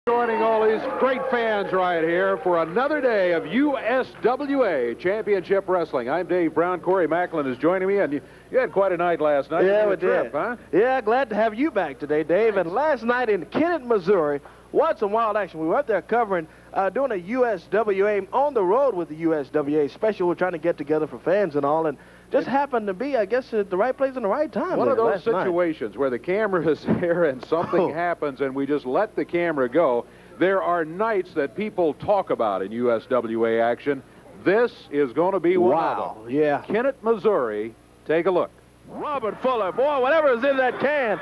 Joining all these great fans right here for another day of USWA Championship Wrestling. I'm Dave Brown. Corey Macklin is joining me, and you had quite a night last night. Yeah, we did. did. Huh? Yeah, glad to have you back today, Dave. Thanks. And last night in Kennett, Missouri, what some wild action. We were up there covering, doing a USWA on the road with the USWA special. We're trying to get together for fans and all, and just happened to be, I guess, at the right place and the right time. One of those situations where the camera is there and something happens and we just let the camera go. There are nights that people talk about in USWA action. This is going to be one of them. Yeah. Kennett, Missouri. Take a look. Robert Fuller, boy, whatever is in that can,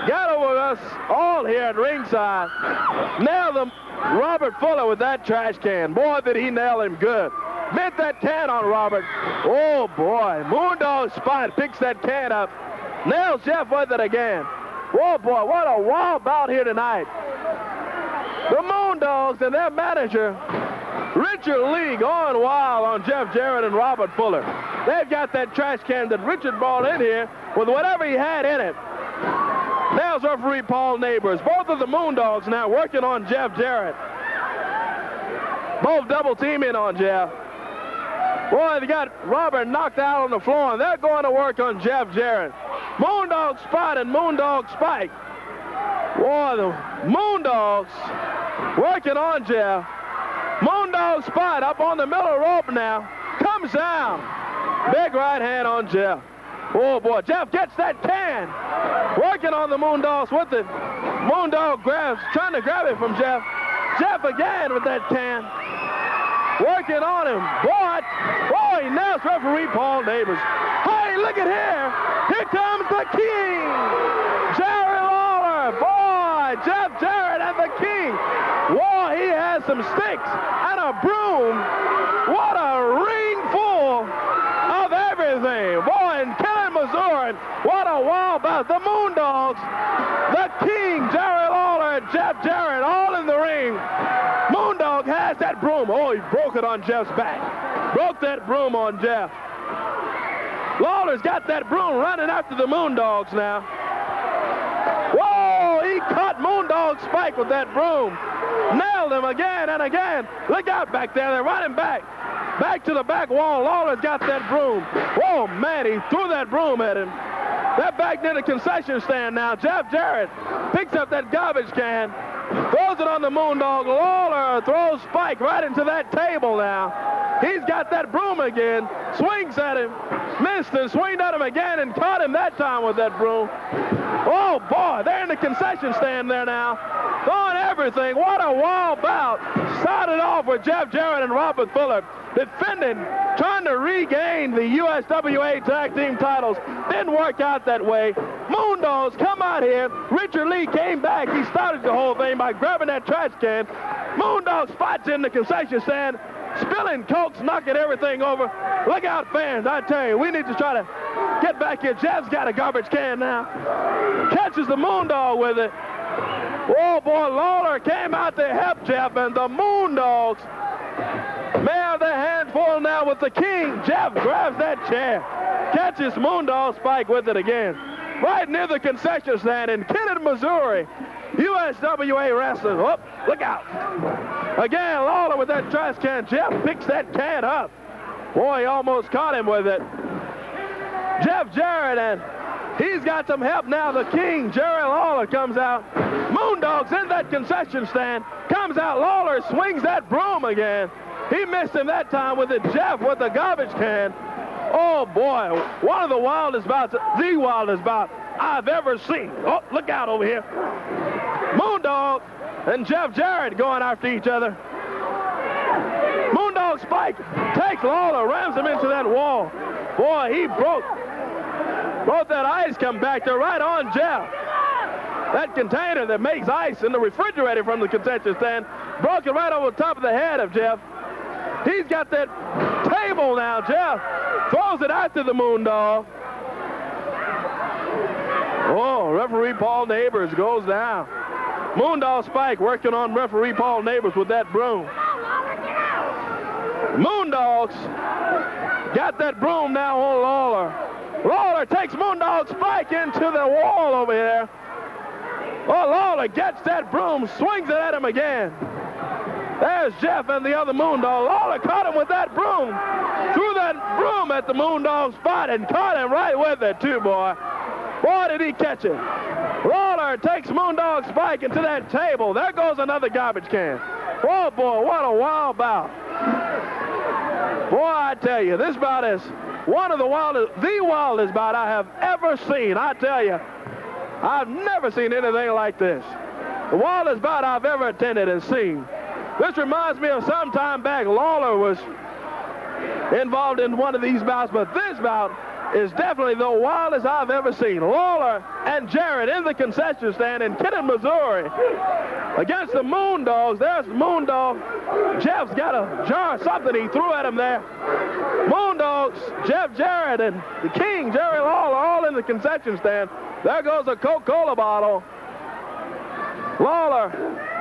got over us all here at ringside. Nailed him, Robert Fuller, with that trash can. Boy, did he nail him good. Bent that can on Robert. Oh, boy. Moondog spot picks that can up. Nails Jeff with it again. Oh, boy, what a wild bout here tonight. The Moondogs and their manager, Richard Lee, going wild on Jeff Jarrett and Robert Fuller. They've got that trash can that Richard brought in here with whatever he had in it. Nails referee Paul Neighbors. Both of the Moondogs now working on Jeff Jarrett. Both double teaming on Jeff. Boy, they got Robert knocked out on the floor, and they're going to work on Jeff Jarrett. Moondog spot and Moondog spike. Boy, the Moondogs working on Jeff. Moondog spot up on the middle rope now. Comes down. Big right hand on Jeff. Oh, boy. Jeff gets that can. Working on the Moondogs with it. Moondog grabs, trying to grab it from Jeff. Jeff again with that can. Working on him. Boy, he nails referee Paul Neighbors. Hey, look at here. Here comes the King. Jarrett Lawler. Boy, Jeff Jarrett and the King. Boy, he has some sticks and a broom. What a ring full of everything. Boy, in Kennett, Missouri, what a wild bout. The Moondogs, the King, Jarrett Lawler, and Jeff Jarrett all in the ring. Moondog has that broom. Oh, he broke it on Jeff's back. Broke that broom on Jeff. Lawler's got that broom running after the Moondogs now. Whoa, he caught Moondog Spike with that broom. Nailed him again and again. Look out back there. They're running back. Back to the back wall. Lawler's got that broom. Whoa, man, he threw that broom at him. They're back near the concession stand now. Jeff Jarrett picks up that garbage can. Throws it on the Moondog. Lawler throws Spike right into that table now. He's got that broom again. Swings at him. Missed and swinged at him again and caught him that time with that broom. Oh, boy, they're in the concession stand there now. Throwing everything. What a wild bout. Started off with Jeff Jarrett and Robert Fuller defending, trying to regain the USWA tag team titles. Didn't work out that way. Moondogs come out here. Richard Lee came back. He started the whole thing by grabbing that trash can. Moondog spots in the concession stand, spilling cokes, knocking everything over. Look out, fans. I tell you, we need to try to get back here. Jeff's got a garbage can now. Catches the Moondog with it. Oh, boy, Lawler came out to help Jeff, and the Moondogs may have their hands full now with the King. Jeff grabs that chair, catches Moondog Spike with it again. Right near the concession stand in Kennett, Missouri. USWA wrestling. Oh, look out. Again, Lawler with that trash can. Jeff picks that can up. Boy, he almost caught him with it. Jeff Jarrett, and he's got some help now. The King, Jarrett Lawler, comes out. Moondog's in that concession stand. Comes out. Lawler swings that broom again. He missed him that time with it. Jeff with the garbage can. Oh, boy. One of the wildest bouts, the wildest bout I've ever seen. Oh, look out over here. Moondog and Jeff Jarrett going after each other. Moondog Spike takes Lawler, rams him into that wall. Boy, he broke that ice come back there right on Jeff. That container that makes ice in the refrigerator from the concession stand broke it right over the top of the head of Jeff. He's got that table now. Jeff throws it after the Moondog. Oh, referee Paul Neighbors goes down. Moondog Spike working on referee Paul Neighbors with that broom. Moondogs got that broom now on Lawler. Lawler takes Moondog Spike into the wall over here. Oh, Lawler gets that broom, swings it at him again. There's Jeff and the other Moondog. Lawler caught him with that broom. Threw that broom at the Moondog spot and caught him right with it, too, boy. Boy, did he catch it. Lawler takes Moondog Spike into that table. There goes another garbage can. Oh, boy, what a wild bout. Boy, I tell you, this bout is one of the wildest bout I have ever seen. I tell you, I've never seen anything like this. The wildest bout I've ever attended and seen. This reminds me of some time back, Lawler was involved in one of these bouts, but this bout is definitely the wildest I've ever seen. Lawler and Jarrett in the concession stand in Kenton, Missouri, against the Moondogs. There's the Moondog. Jeff's got a jar of something he threw at him there. Moondogs, Jeff Jarrett, and the King, Jerry Lawler, all in the concession stand. There goes a Coca-Cola bottle. Lawler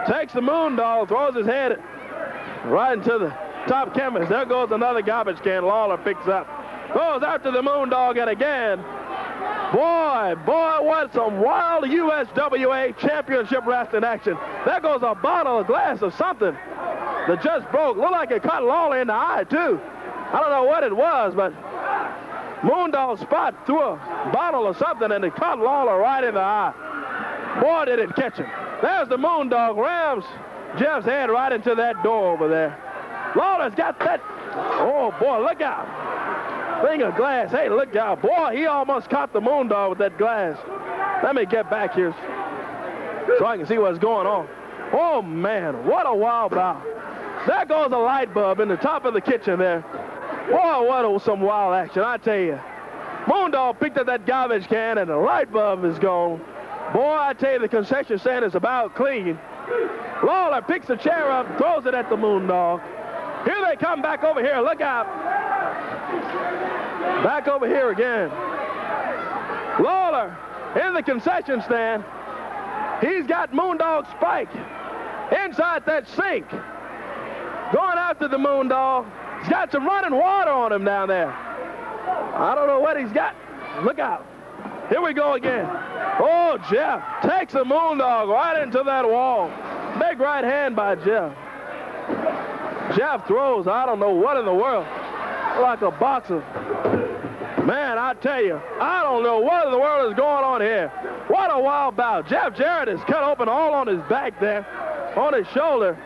takes the Moondog, throws his head right into the top canvas. There goes another garbage can Lawler picks up. Goes after the Moondog, and again, boy, what some wild USWA Championship wrestling action. There goes a bottle, a glass of something that just broke. Looked like it caught Lawler in the eye, too. I don't know what it was, but Moondog Spot threw a bottle of something, and it caught Lawler right in the eye. Boy, did it catch him. There's the Moondog, rams Jeff's head right into that door over there. Lawler's got that. Oh, boy, look out. Thing of glass. Hey, look out. Boy, he almost caught the Moondog with that glass. Let me get back here so I can see what's going on. Oh, man, what a wild bout. There goes a light bulb in the top of the kitchen there. Boy, what some wild action, I tell you. Moondog picked up that garbage can, and the light bulb is gone. Boy, I tell you, the concession stand is about clean. Lawler picks the chair up, throws it at the Moondog. Here they come back over here. Look out. Back over here again. Lawler in the concession stand. He's got Moondog Spike inside that sink. Going after the Moondog. He's got some running water on him down there. I don't know what he's got. Look out. Here we go again. Oh, Jeff takes the Moondog right into that wall. Big right hand by Jeff. Jeff throws, I don't know what in the world, like a boxer. Man, I tell you, I don't know what in the world is going on here. What a wild bout. Jeff Jarrett is cut open all on his back there, on his shoulder.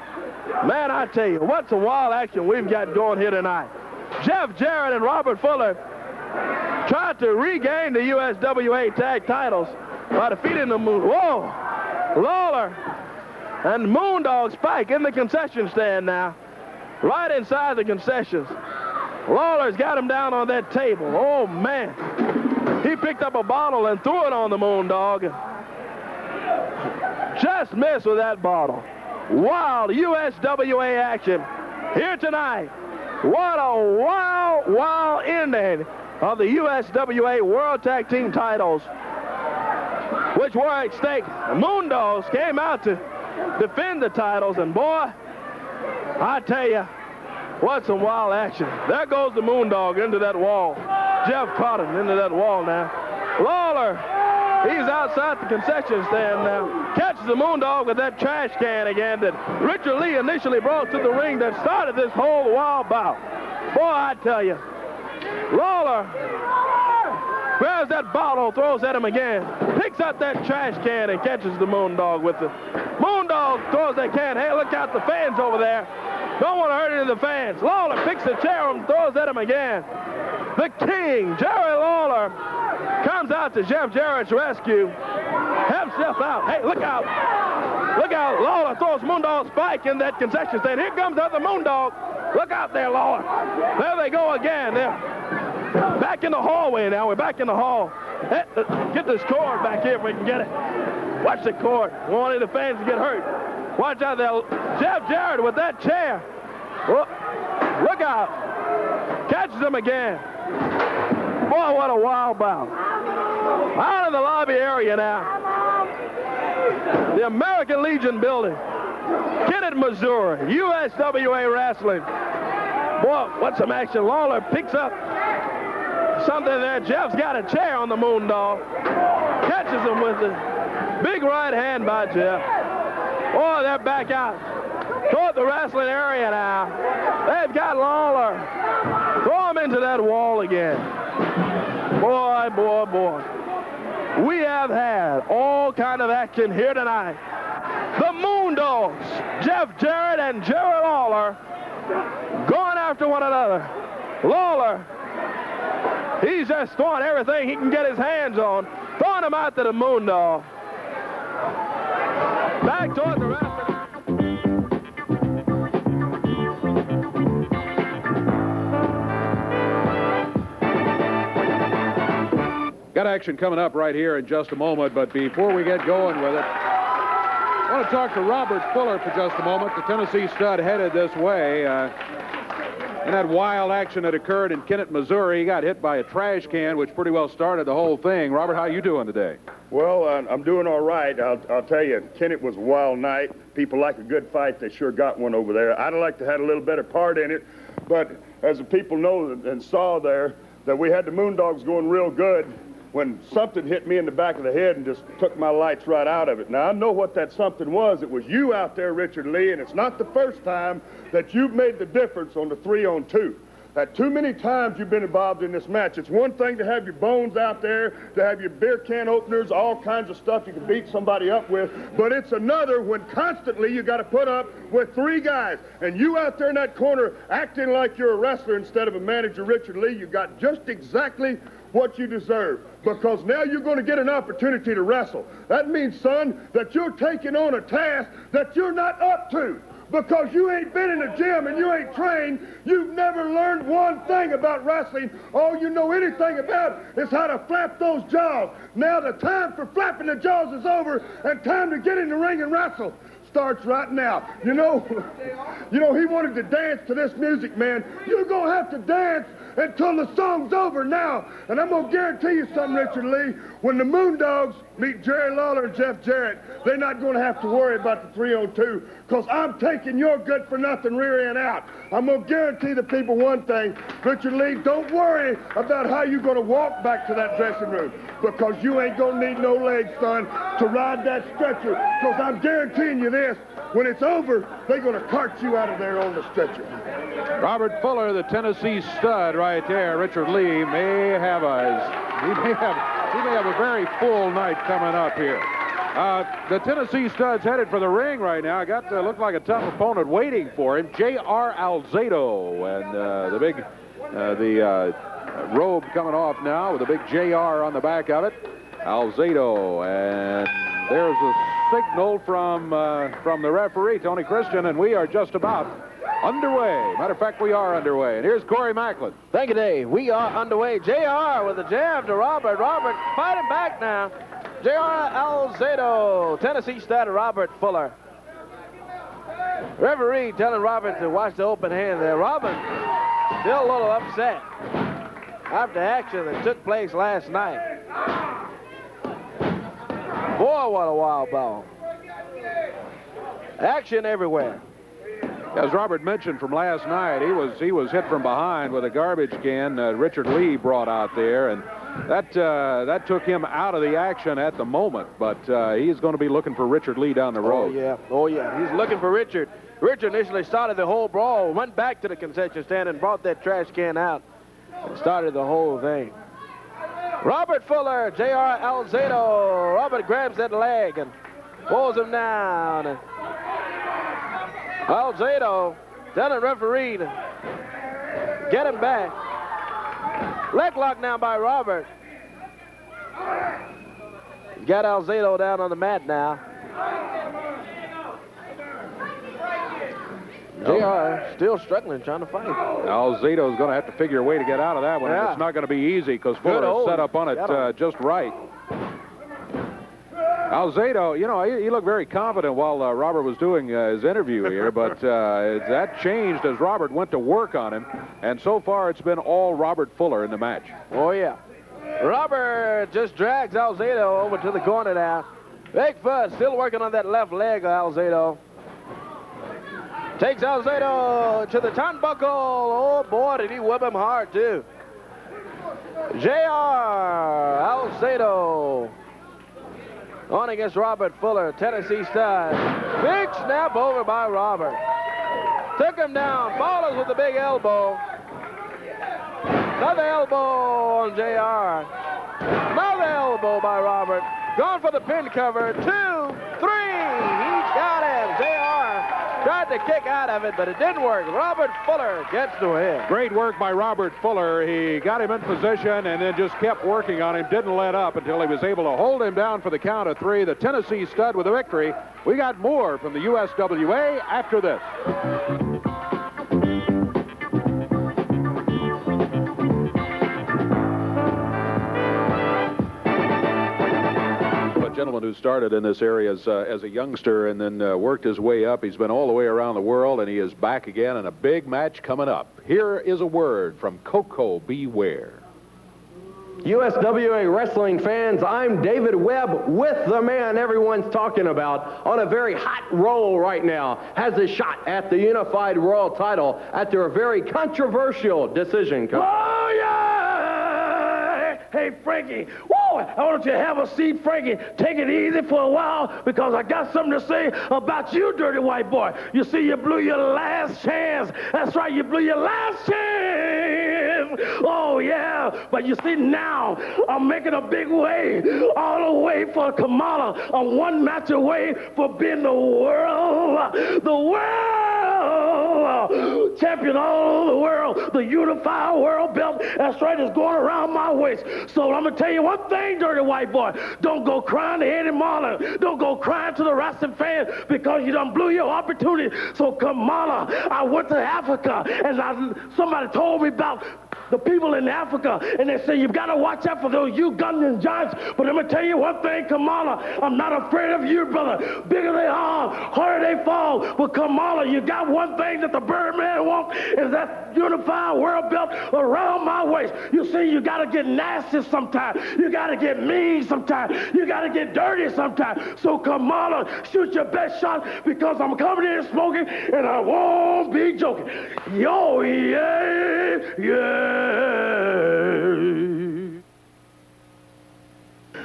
Man, I tell you, what some wild action we've got going here tonight. Jeff Jarrett and Robert Fuller tried to regain the USWA tag titles by defeating the Lawler and Moondog Spike in the concession stand now. Right inside the concessions. Lawler's got him down on that table. Oh, man. He picked up a bottle and threw it on the Moondog. Just missed with that bottle. Wild USWA action here tonight. What a wild ending of the USWA World Tag Team titles, which were at stake. The Moondogs came out to defend the titles, and boy, I tell you, what some wild action. There goes the Moondog into that wall. Jeff caught him into that wall now. Lawler, he's outside the concession stand now. Catches the Moondog with that trash can again that Richard Lee initially brought to the ring that started this whole wild bout. Boy, I tell you, Lawler grabs that bottle, throws at him again, picks up that trash can and catches the Moondog with it. Moondog throws that can. Hey, look out, the fans over there. Don't want to hurt any of the fans. Lawler picks the chair and throws at him again. The King, Jerry Lawler, comes out to Jeff Jarrett's rescue. Helps Jeff out. Hey, look out. Look out. Lawler throws Moondog Spike in that concession stand. Here comes the other Moondog. Look out there, Lawler. There they go again. They're back in the hallway now. We're back in the hall. Hey, get this cord back here if we can get it. Watch the cord. We don't want any of the fans to get hurt. Watch out there. Jeff Jarrett with that chair. Look out. Catches him again. Boy, what a wild bout. Out of the lobby area now. The American Legion building. Kenton, Missouri. USWA Wrestling. Boy, what some action. Lawler picks up something there. Jeff's got a chair on the Moondog. Catches him with it. Big right hand by Jeff. Oh, they're back out toward the wrestling area now. They've got Lawler. Throw him into that wall again. Boy, boy, boy. We have had all kind of action here tonight. The Moondogs, Jeff Jarrett and Jerry Lawler, going after one another. Lawler, he's just throwing everything he can get his hands on, throwing him out to the Moondog. Back toward the wrestling. Got action coming up right here in just a moment, but before we get going with it, I want to talk to Robert Fuller for just a moment. The Tennessee stud headed this way. In that wild action that occurred in Kennett, Missouri, he got hit by a trash can, which pretty well started the whole thing. Robert, how you doing today? Well, I'm doing all right. I'll tell you, Kennett was a wild night. People like a good fight. They sure got one over there. I'd like to have had a little better part in it, but as the people know and saw there, that we had the Moondogs going real good when something hit me in the back of the head and just took my lights right out of it. Now, I know what that something was. It was you out there, Richard Lee, and it's not the first time that you've made the difference on the 3-on-2. That too many times you've been involved in this match. It's one thing to have your bones out there, to have your beer can openers, all kinds of stuff you can beat somebody up with, but it's another when constantly you got to put up with 3 guys. And you out there in that corner acting like you're a wrestler instead of a manager, Richard Lee, you got just exactly what you deserve, because now you're going to get an opportunity to wrestle. That means, son, that you're taking on a task that you're not up to, because you ain't been in the gym and you ain't trained. You've never learned one thing about wrestling. All you know anything about is how to flap those jaws. Now the time for flapping the jaws is over, and time to get in the ring and wrestle starts right now. You know, he wanted to dance to this music, man. You're going to have to dance until the song's over now. And I'm going to guarantee you something, Richard Lee. When the Moondogs meet Jerry Lawler and Jeff Jarrett, they're not going to have to worry about the 3-on-2, because I'm taking your good-for-nothing rear end out. I'm going to guarantee the people one thing. Richard Lee, don't worry about how you're going to walk back to that dressing room, because you ain't going to need no legs, son, to ride that stretcher, because I'm guaranteeing you this. When it's over, they're going to cart you out of there on the stretcher. Robert Fuller, the Tennessee stud right there. Richard Lee may have a very full night coming up here. The Tennessee stud's headed for the ring right now. Got to look like a tough opponent waiting for him. J.R. Alzado, and the robe coming off now with a big J.R. on the back of it. Alzado, and there's a signal from the referee, Tony Christian, and we are just about underway. Matter of fact, we are underway. And here's Corey Macklin. Thank you, Dave. We are underway. JR with a jab to Robert. Robert fighting back now. JR Alzado, Tennessee stud Robert Fuller. Referee telling Robert to watch the open hand there. Robert still a little upset after action that took place last night. Boy, what a wild ball. Action everywhere. As Robert mentioned from last night, he was hit from behind with a garbage can Richard Lee brought out there, and that took him out of the action at the moment. But he's going to be looking for Richard Lee down the road. Oh yeah. He's looking for Richard. Richard initially started the whole brawl, went back to the concession stand and brought that trash can out and started the whole thing. Robert Fuller, J.R. Alzado. Robert grabs that leg and pulls him down. And Alzado telling referee to get him back. Leg lock now by Robert. He's got Alzado down on the mat now. JR still struggling, trying to fight. Alzado's going to have to figure a way to get out of that one. Yeah. It's not going to be easy because Fuller is set up on it just right. Alzado, he looked very confident while Robert was doing his interview here, but that changed as Robert went to work on him, and so far it's been all Robert Fuller in the match. Oh, yeah. Robert just drags Alzado over to the corner now. Big fuss, still working on that left leg of Alzado. Takes Alzado to the turnbuckle. Oh, boy, did he whip him hard, too. J.R. Alzado. On against Robert Fuller, Tennessee stud. Big snap over by Robert. Took him down, follows with a big elbow. Another elbow on JR. Another elbow by Robert. Going for the pin cover. 2, 3. He's got him. JR tried to kick out of it, but it didn't work. Robert Fuller gets the win. Great work by Robert Fuller. He got him in position and then just kept working on him. Didn't let up until he was able to hold him down for the count of 3. The Tennessee stud with a victory. We got more from the USWA after this. Gentleman who started in this area as a youngster and then worked his way up. He's been all the way around the world, and he is back again in a big match coming up. Here is a word from Coco Beware. USWA wrestling fans, I'm David Webb with the man everyone's talking about on a very hot roll right now. Has a shot at the unified world title after a very controversial decision. Oh, yeah! Hey, Frankie. Whoa, I want you to have a seat, Frankie. Take it easy for a while because I got something to say about you, dirty white boy. You see, you blew your last chance. That's right, you blew your last chance. Oh, yeah. But you see, now I'm making a big way all the way for Kamala. I'm one match away for being the world champion all over the world. The unified world belt, that's right, is going around my waist. So I'm going to tell you one thing, dirty white boy. Don't go crying to Eddie Marlin. Don't go crying to the wrestling fans because you done blew your opportunity. So Kamala, I went to Africa, and somebody told me about the people in Africa, and they say you've got to watch out for those Ugandan giants. But I'm going to tell you one thing, Kamala, I'm not afraid of you, brother. Bigger they are, harder they fall. But Kamala, you got one thing that the Birdman wants, is that unified world belt around my waist. You see, you got to get nasty sometimes. You got to get mean sometimes. You got to get dirty sometimes. So Kamala, shoot your best shot because I'm coming in smoking, and I won't be joking. Yo, yeah, yeah.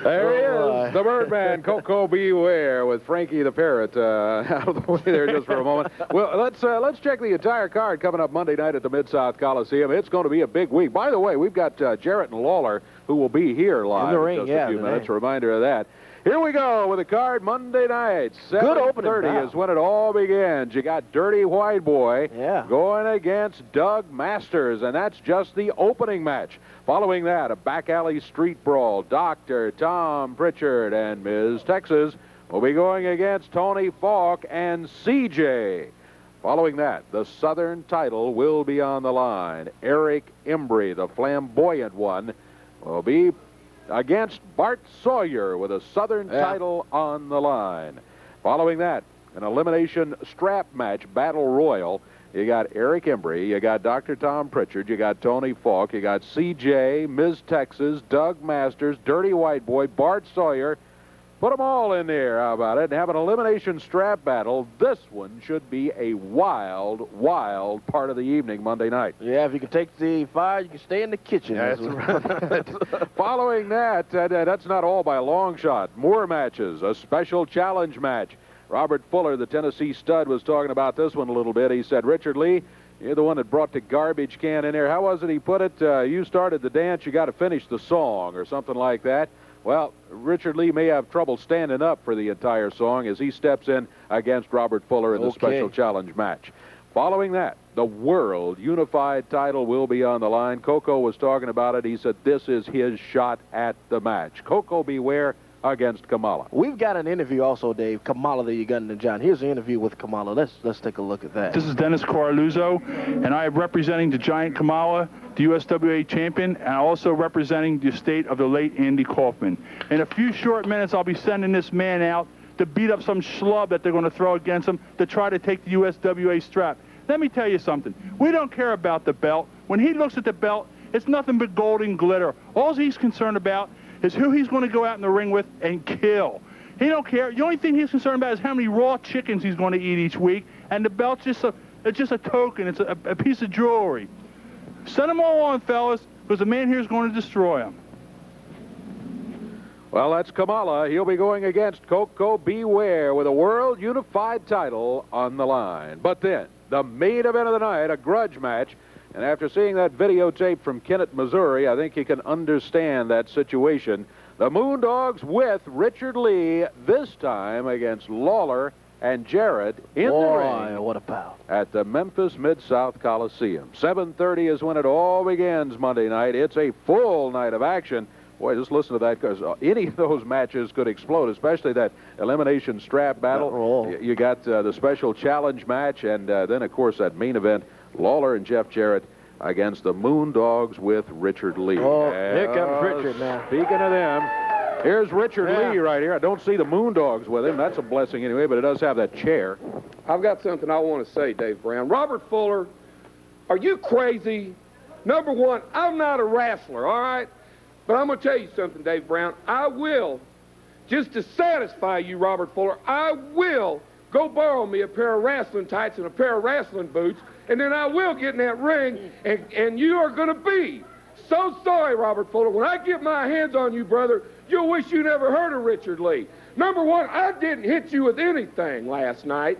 There he is, the Birdman, Coco Beware, with Frankie the Parrot out of the way there just for a moment. Well, let's check the entire card coming up Monday night at the Mid-South Coliseum. It's going to be a big week. By the way, we've got Jarrett and Lawler who will be here live in the ring, in just a few minutes. A reminder of that. Here we go with the card Monday night. 7:30 is when it all begins. You got Dirty White Boy going against Doug Masters, and that's just the opening match. Following that, a back alley street brawl. Dr. Tom Prichard and Ms. Texas will be going against Tony Falk and CJ. Following that, the Southern title will be on the line. Eric Embry, the Flamboyant one, will be against Bart Sawyer with a Southern title on the line. Following that, an elimination strap match, Battle Royal. You got Eric Embry, you got Dr. Tom Prichard, you got Tony Falk, you got CJ, Ms. Texas, Doug Masters, Dirty White Boy, Bart Sawyer. Put them all in there, how about it? And have an elimination strap battle. This one should be a wild, wild part of the evening Monday night. Yeah, if you can take the fire, you can stay in the kitchen. That's right. Following that, that's not all by a long shot. More matches, a special challenge match. Robert Fuller, the Tennessee stud, was talking about this one a little bit. He said, Richard Lee, you're the one that brought the garbage can in there. How was it he put it? You started the dance, you got to finish the song or something like that. Well, Richard Lee may have trouble standing up for the entire song as he steps in against Robert Fuller in the special challenge match. Following that, the World Unified title will be on the line. Coco was talking about it. He said this is his shot at the match. Coco Beware against Kamala. We've got an interview also, Dave. Kamala, the Ugandan giant. Here's the interview with Kamala. Let's take a look at that. This is Dennis Coraluzzo, and I am representing the giant Kamala, the USWA champion, and also representing the estate of the late Andy Kaufman. In a few short minutes, I'll be sending this man out to beat up some schlub that they're going to throw against him to try to take the USWA strap. Let me tell you something. We don't care about the belt. When he looks at the belt, it's nothing but gold and glitter. All he's concerned about is who he's going to go out in the ring with and kill. He don't care. The only thing he's concerned about is how many raw chickens he's going to eat each week, and the belt's just a token. It's a piece of jewelry. Send them all on, fellas, because the man here is going to destroy him. Well, that's Kamala. He'll be going against Coco Beware with a World Unified title on the line. But then, the main event of the night, a grudge match. And after seeing that videotape from Kennett, Missouri, I think you can understand that situation. The Moondogs with Richard Lee, this time against Lawler and Jarrett in the ring. What a bout. At the Memphis Mid-South Coliseum. 7:30 is when it all begins Monday night. It's a full night of action. Boy, just listen to that, because any of those matches could explode, especially that elimination strap battle. You got the special challenge match, and then, of course, that main event, Lawler and Jeff Jarrett against the Moondogs with Richard Lee. Oh, here comes Richard now. Speaking of them, here's Richard Lee right here. I don't see the Moondogs with him. That's a blessing anyway, but it does have that chair. I've got something I want to say, Dave Brown. Robert Fuller, are you crazy? Number one, I'm not a wrestler, all right? But I'm going to tell you something, Dave Brown. I will, just to satisfy you, Robert Fuller, I will go borrow me a pair of wrestling tights and a pair of wrestling boots, and then I will get in that ring, and you are going to be so sorry, Robert Fuller. When I get my hands on you, brother, you'll wish you never heard of Richard Lee. Number one, I didn't hit you with anything last night.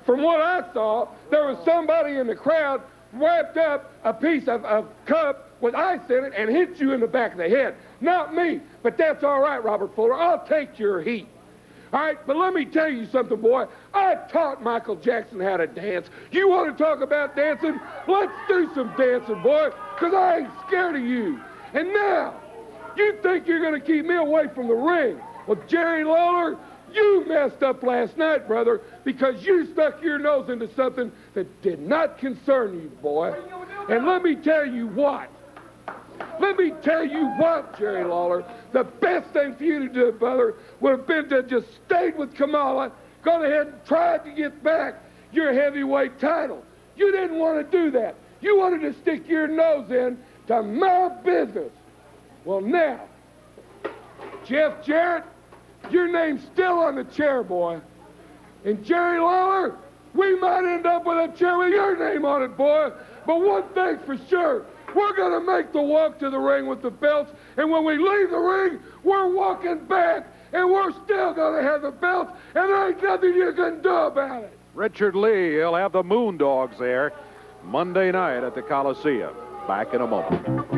From what I saw, there was somebody in the crowd wrapped up a piece of cup with ice in it and hit you in the back of the head. Not me, but that's all right, Robert Fuller. I'll take your heat. All right, but let me tell you something, boy. I taught Michael Jackson how to dance. You want to talk about dancing? Let's do some dancing, boy, because I ain't scared of you. And now, you think you're going to keep me away from the ring? Well, Jerry Lawler, you messed up last night, brother, because you stuck your nose into something that did not concern you, boy. And let me tell you what. Let me tell you what, Jerry Lawler. The best thing for you to do, brother, would have been to just stayed with Kamala, gone ahead and tried to get back your heavyweight title. You didn't want to do that. You wanted to stick your nose in to my business. Well, now, Jeff Jarrett, your name's still on the chair, boy. And Jerry Lawler, we might end up with a chair with your name on it, boy. But one thing's for sure, we're going to make the walk to the ring with the belts, and when we leave the ring, we're walking back, and we're still going to have the belts, and there ain't nothing you can do about it. Richard Lee, he'll have the Moondogs there Monday night at the Coliseum. Back in a moment.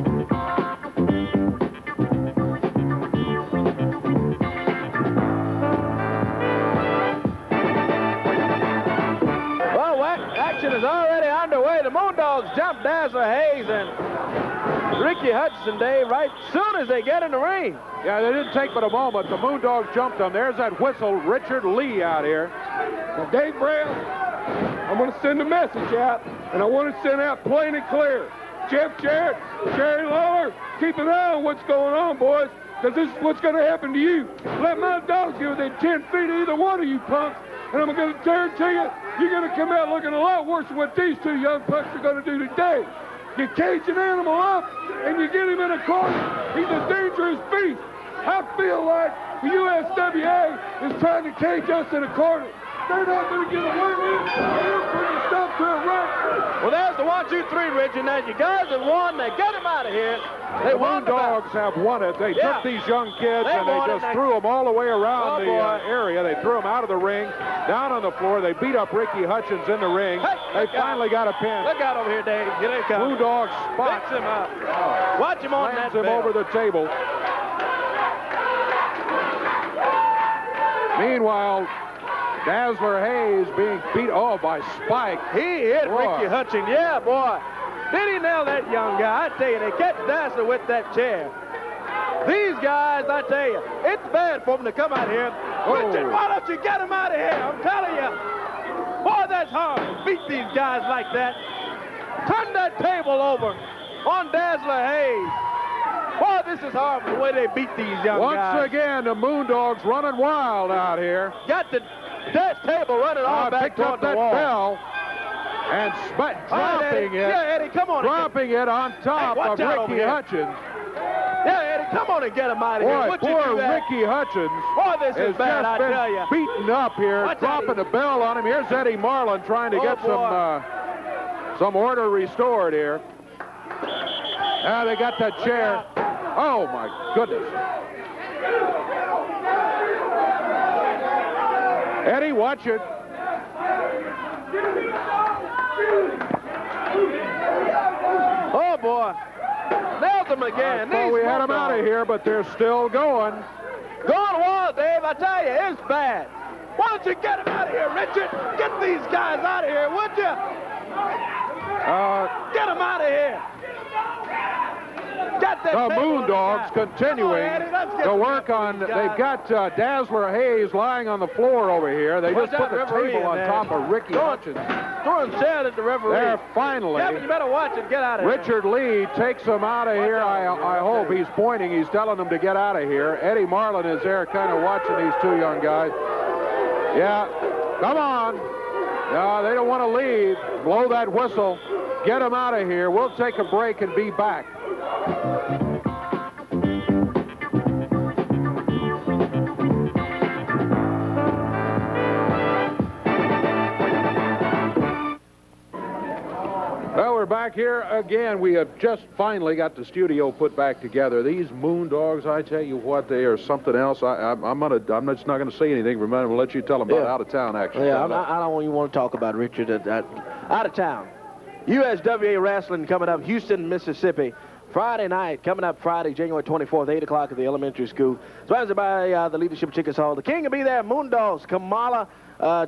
Action is already underway. The Moondogs jump Dazzler, Hayes, and Ricky Hutchins, Dave, right soon as they get in the ring. Yeah, they didn't take but a moment. The Moondogs jumped them. There's that whistle. Richard Lee out here. Now, Dave Brown, I'm going to send a message out, and I want to send out plain and clear. Jeff Jarrett, Jerry Lawler, keep an eye on what's going on, boys, because this is what's going to happen to you. Let my dogs get within 10 feet of either one of you punks, and I'm going to guarantee you, you're going to come out looking a lot worse than what these two young punks are going to do today. You cage an animal up, and you get him in a corner. He's a dangerous beast. I feel like the USWA is trying to cage us in a corner. They're not going to get away with it. They're going to stop to a right. Well, there's the 1, 2, 3, Richard. Now, you guys have won. They get him out of here. They The won the battle. Moondogs have won it. They took these young kids They and they won it. just threw them all the way around the boy. area. They threw them out of the ring, down on the floor. They beat up Ricky Hutchins in the ring. Hey, They finally got a pin. Look out over here, Dave. Here they come. Moondog spot. Fix him up. Watch him on that Slams him bell. over the table. Meanwhile, Dazzler Hayes being beat by Spike. He hit Boy. Ricky Hutchins. Yeah, boy. Did he nail that young guy? I tell you, they catch Dazzler with that chair. These guys, I tell you, it's bad for them to come out here. Richard, why don't you get him out of here? I'm telling you. Boy, that's hard to beat these guys like that. Turn that table over on Dazzler Hayes. Boy, this is horrible, the way they beat these young guys. Once again, the Moondogs running wild out here. Got the table running all back picked up toward the that wall. bell and dropping it. Yeah, Eddie, come on. Dropping it on top watch of out over Ricky here. Hutchins. Yeah, Eddie, come on and get him out of here. Boy, Would you poor do that? Ricky Hutchins Boy, this has is bad, just I been tell you. beaten up here, Watch dropping out. the bell on him. Here's Eddie Marlin trying to get some order restored here. Now they got that chair. Oh, my goodness. Eddie, watch it. Oh, boy. Nailed him again. Well, we had them out of here, but they're still going. Going wild, Dave. I tell you, it's bad. Why don't you get him out of here, Richard? Get these guys out of here, would you? Get them out of here. The Moondogs continuing to work on. They've got Dazzler Hayes lying on the floor over here. They just put the table on top of Ricky Hutchins. Throwing sand at the referee. There, finally. Yeah, but you better watch it. Get out of here. Richard Lee takes them out of here. I hope he's pointing. He's telling them to get out of here. Eddie Marlin is there kind of watching these two young guys. Yeah, come on. No, they don't want to leave. Blow that whistle. Get them out of here. We'll take a break and be back. Well, we're back here again. We have just finally got the studio put back together. These Moondogs, I tell you what, they are something else. I'm just not going to say anything. Remember, I'm going to let you tell them about out-of-town action. Yeah, I don't even want to talk about Richard. Out of town. USWA Wrestling coming up, Houston, Mississippi. Friday night, coming up Friday, January 24th, 8 o'clock at the elementary school. Sponsored by the Leadership Tickets Hall. The King will be there, Moondogs, Kamala,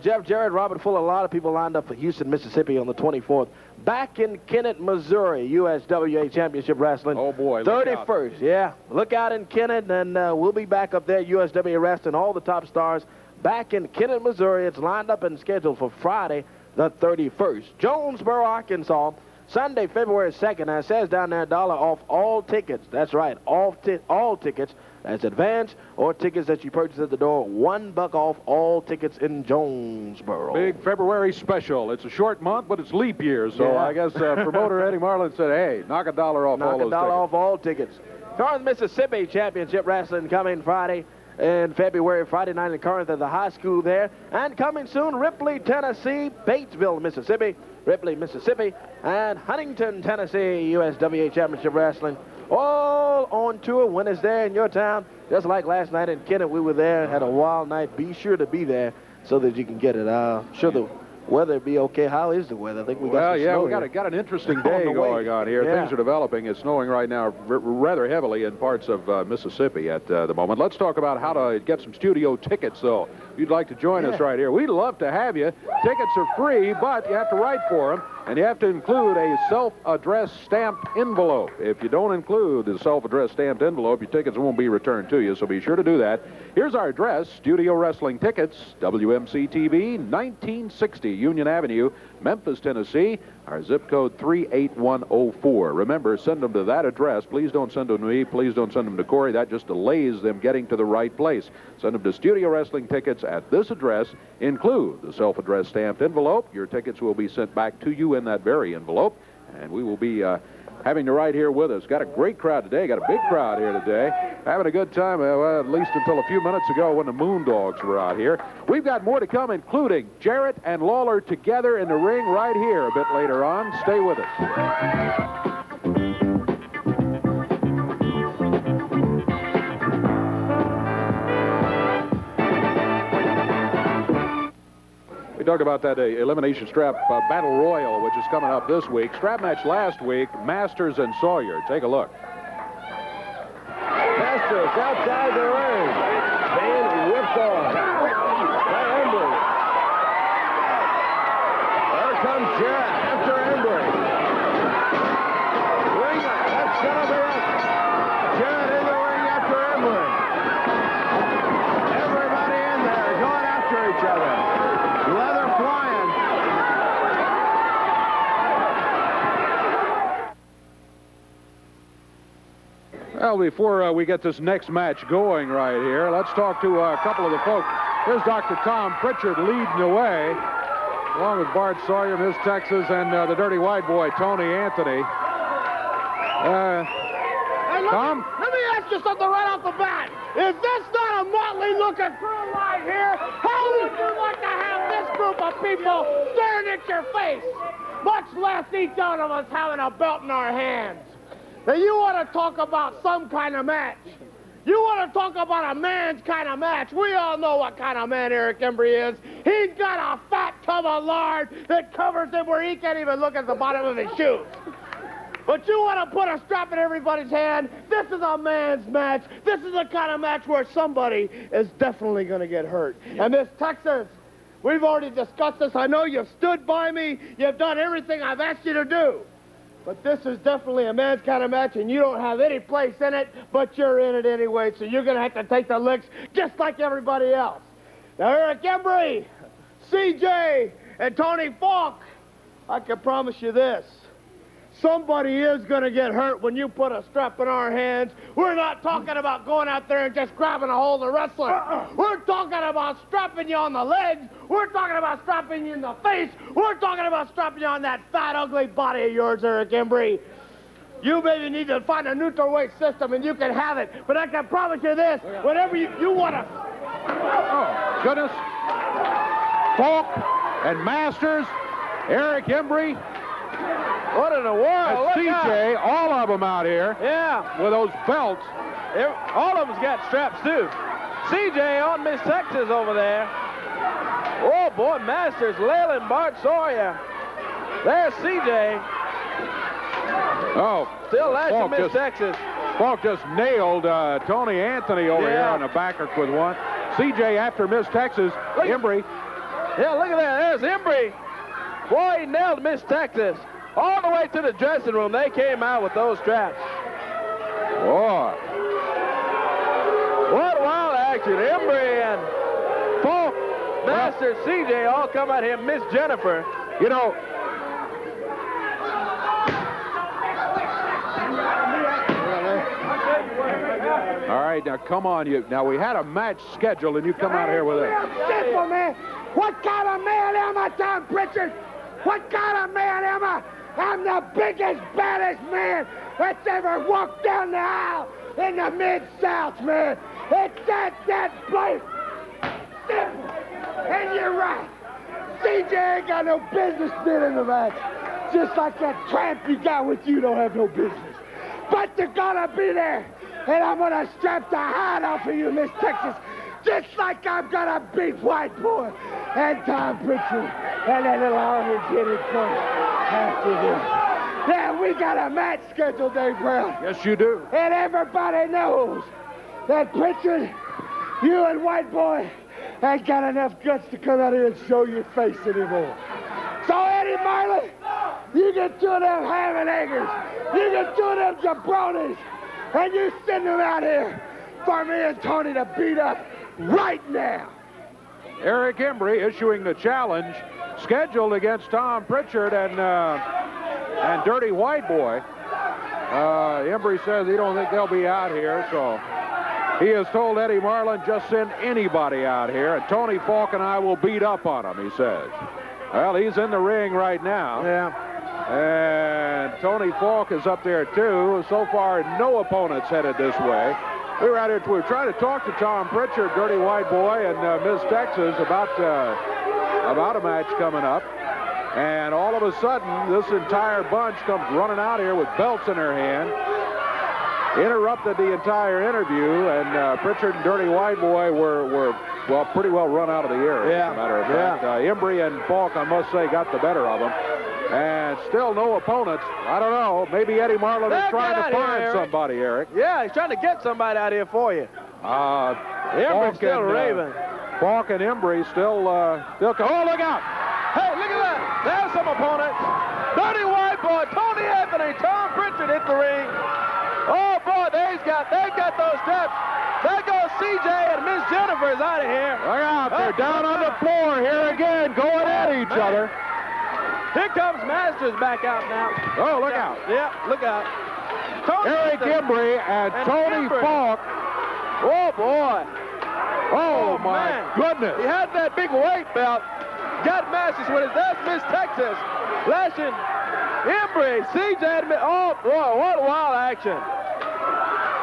Jeff Jarrett, Robert Fuller, a lot of people lined up for Houston, Mississippi on the 24th. Back in Kennett, Missouri, USWA Championship Wrestling. Oh, boy. 31st, yeah. Look out in Kennett, and we'll be back up there, USWA Wrestling, all the top stars. Back in Kennett, Missouri. It's lined up and scheduled for Friday, the 31st. Jonesboro, Arkansas, Sunday, February 2nd. Now, it says down there, $1 off all tickets. That's right, all tickets. That's advance or tickets that you purchase at the door. $1 off all tickets in Jonesboro. Big February special. It's a short month, but it's leap year. So Yeah. I guess promoter Eddie Marlin said, hey, knock $1 off all those Knock $1 tickets. off all tickets. Corinth, Mississippi Championship Wrestling coming Friday in February. Friday night in Corinth at the high school there. And coming soon, Ripley, Tennessee, Batesville, Mississippi. Ripley, Mississippi, and Huntington, Tennessee, USWA Championship Wrestling. All on tour when it's there in your town. Just like last night in Kennett, we were there, had a wild night. Be sure to be there so that you can get it. Sure the weather be okay. How is the weather? I think we got some snow we here. got an interesting day going on here. Yeah. Things are developing. It's snowing right now rather heavily in parts of Mississippi at the moment. Let's talk about how to get some studio tickets, though. If you'd like to join us right here, we'd love to have you. Tickets are free, but you have to write for them, and you have to include a self-addressed stamped envelope. If you don't include the self-addressed stamped envelope, your tickets won't be returned to you, so be sure to do that. Here's our address, Studio Wrestling Tickets, WMC-TV, 1960 Union Avenue, Memphis, Tennessee. Our zip code 38104. Remember, send them to that address. Please don't send them to me. Please don't send them to Corey. That just delays them getting to the right place. Send them to Studio Wrestling Tickets at this address. Include the self-addressed stamped envelope. Your tickets will be sent back to you in that very envelope. And we will be having you right here with us. Got a great crowd today. Got a big crowd here today. Having a good time, well, at least until a few minutes ago when the Moondogs were out here. We've got more to come, including Jarrett and Lawler together in the ring right here a bit later on. Stay with us. We talked about that elimination strap battle royal, which is coming up this week. Strap match last week, Masters and Sawyer. Take a look. Masters outside the ring. Being whipped on by Embry. There comes Jarrett after Embry. Ring, that's going to be it. Jarrett in the ring after Embry. Everybody in there going after each other. Leather flying. Well, before we get this next match going right here, let's talk to a couple of the folks. Here's Dr. Tom Prichard leading the way, along with Bart Sawyer, Miss Texas, and the dirty white boy, Tony Anthony. Tom? Let me ask you something right off the bat. Is this not a motley-looking crew right here? How would you like to have this group of people staring at your face, much less each one of us having a belt in our hands? Now, you want to talk about some kind of match. You want to talk about a man's kind of match? We all know what kind of man Eric Embry is. He's got a fat tub of lard that covers him where he can't even look at the bottom of his shoes. But you want to put a strap in everybody's hand? This is a man's match. This is the kind of match where somebody is definitely going to get hurt. And Miss Texas, we've already discussed this. I know you've stood by me. You've done everything I've asked you to do. But this is definitely a man's kind of match, and you don't have any place in it, but you're in it anyway, so you're going to have to take the licks just like everybody else. Now, Eric Embry, CJ, and Tony Falk, I can promise you this. Somebody is going to get hurt when you put a strap in our hands. We're not talking about going out there and just grabbing a hold of the wrestler. We're talking about strapping you on the legs. We're talking about strapping you in the face. We're talking about strapping you on that fat, ugly body of yours, Eric Embry. You maybe need to find a neutral weight system and you can have it. But I can promise you this, whenever you want to... Oh, goodness. Falk and Masters, Eric Embry, What in the world? Look CJ, out. all of them out here Yeah. with those belts. All of them's got straps, too. CJ on Miss Texas over there. Oh, boy, Masters, Leyland, Bart Sawyer. There's CJ. Oh, Still latching Falk Miss Texas. Falk just nailed Tony Anthony over here on the backer with one. CJ after Miss Texas, Embry. Yeah, look at that. There's Embry. Boy, he nailed Miss Texas. All the way to the dressing room, they came out with those straps. Boy. What wild action. Embry and Falk, Masters, CJ all come out here. Miss Jennifer. You know, all right, now come on, you. Now we had a match scheduled, and you come out here with it. Simple, man. What kind of man am I, Tom Prichard? What kind of man am I? I'm the biggest, baddest man that's ever walked down the aisle in the Mid-South, man. It's that place. Simple. And you're right. CJ ain't got no business being in the match. Just like that tramp you got with you don't have no business. But they're gonna be there. And I'm gonna strap the hide off of you, Miss Texas. Just like I'm gonna beat White Boy and Tom Prichard and that little orange-headed punk after this. Yeah, we got a match scheduled, Dave Brown. Yes, you do. And everybody knows that Prichard, you and White Boy ain't got enough guts to come out here and show your face anymore. So, Eddie Marley, you get two of them ham and eggers. You get two of them jabronis. And you send them out here for me and Tony to beat up right now. Eric Embry issuing the challenge, scheduled against Tom Prichard and Dirty White Boy. Embry says he don't think they'll be out here, so he has told Eddie Marlin, just send anybody out here, and Tony Falk and I will beat up on him, he says. Well, he's in the ring right now. Yeah. And Tony Falk is up there, too. So far, no opponents headed this way. We were out here, we were trying to talk to Tom Prichard, Dirty White Boy, and Miss Texas about a match coming up. And all of a sudden, this entire bunch comes running out here with belts in their hand. Interrupted the entire interview, and Prichard and Dirty White Boy were pretty well run out of the area, as a matter of fact. Embry and Falk, I must say, got the better of them. And still no opponents. I don't know. Maybe Eddie Marlin is trying to find somebody, Eric. Yeah, he's trying to get somebody out here for you. Embry's still raving. Falk and Embry still oh, look out! Hey, look at that. There's some opponents. Dirty White Boy, Tony Anthony, Tom Prichard hit the ring. Oh, boy, they've got those straps. There goes CJ and Miss Jennifer's out of here. Look out. They're down on the floor here again, going at each other. Here comes Masters back out now. Oh, look out. Yeah, look out. Tony Eric Embry and Tony Embry. Falk. Oh, boy. Oh, my goodness. He had that big weight belt. Got Masters with his. That's Miss Texas. Lashing Embry, CJ, oh, boy, what wild action.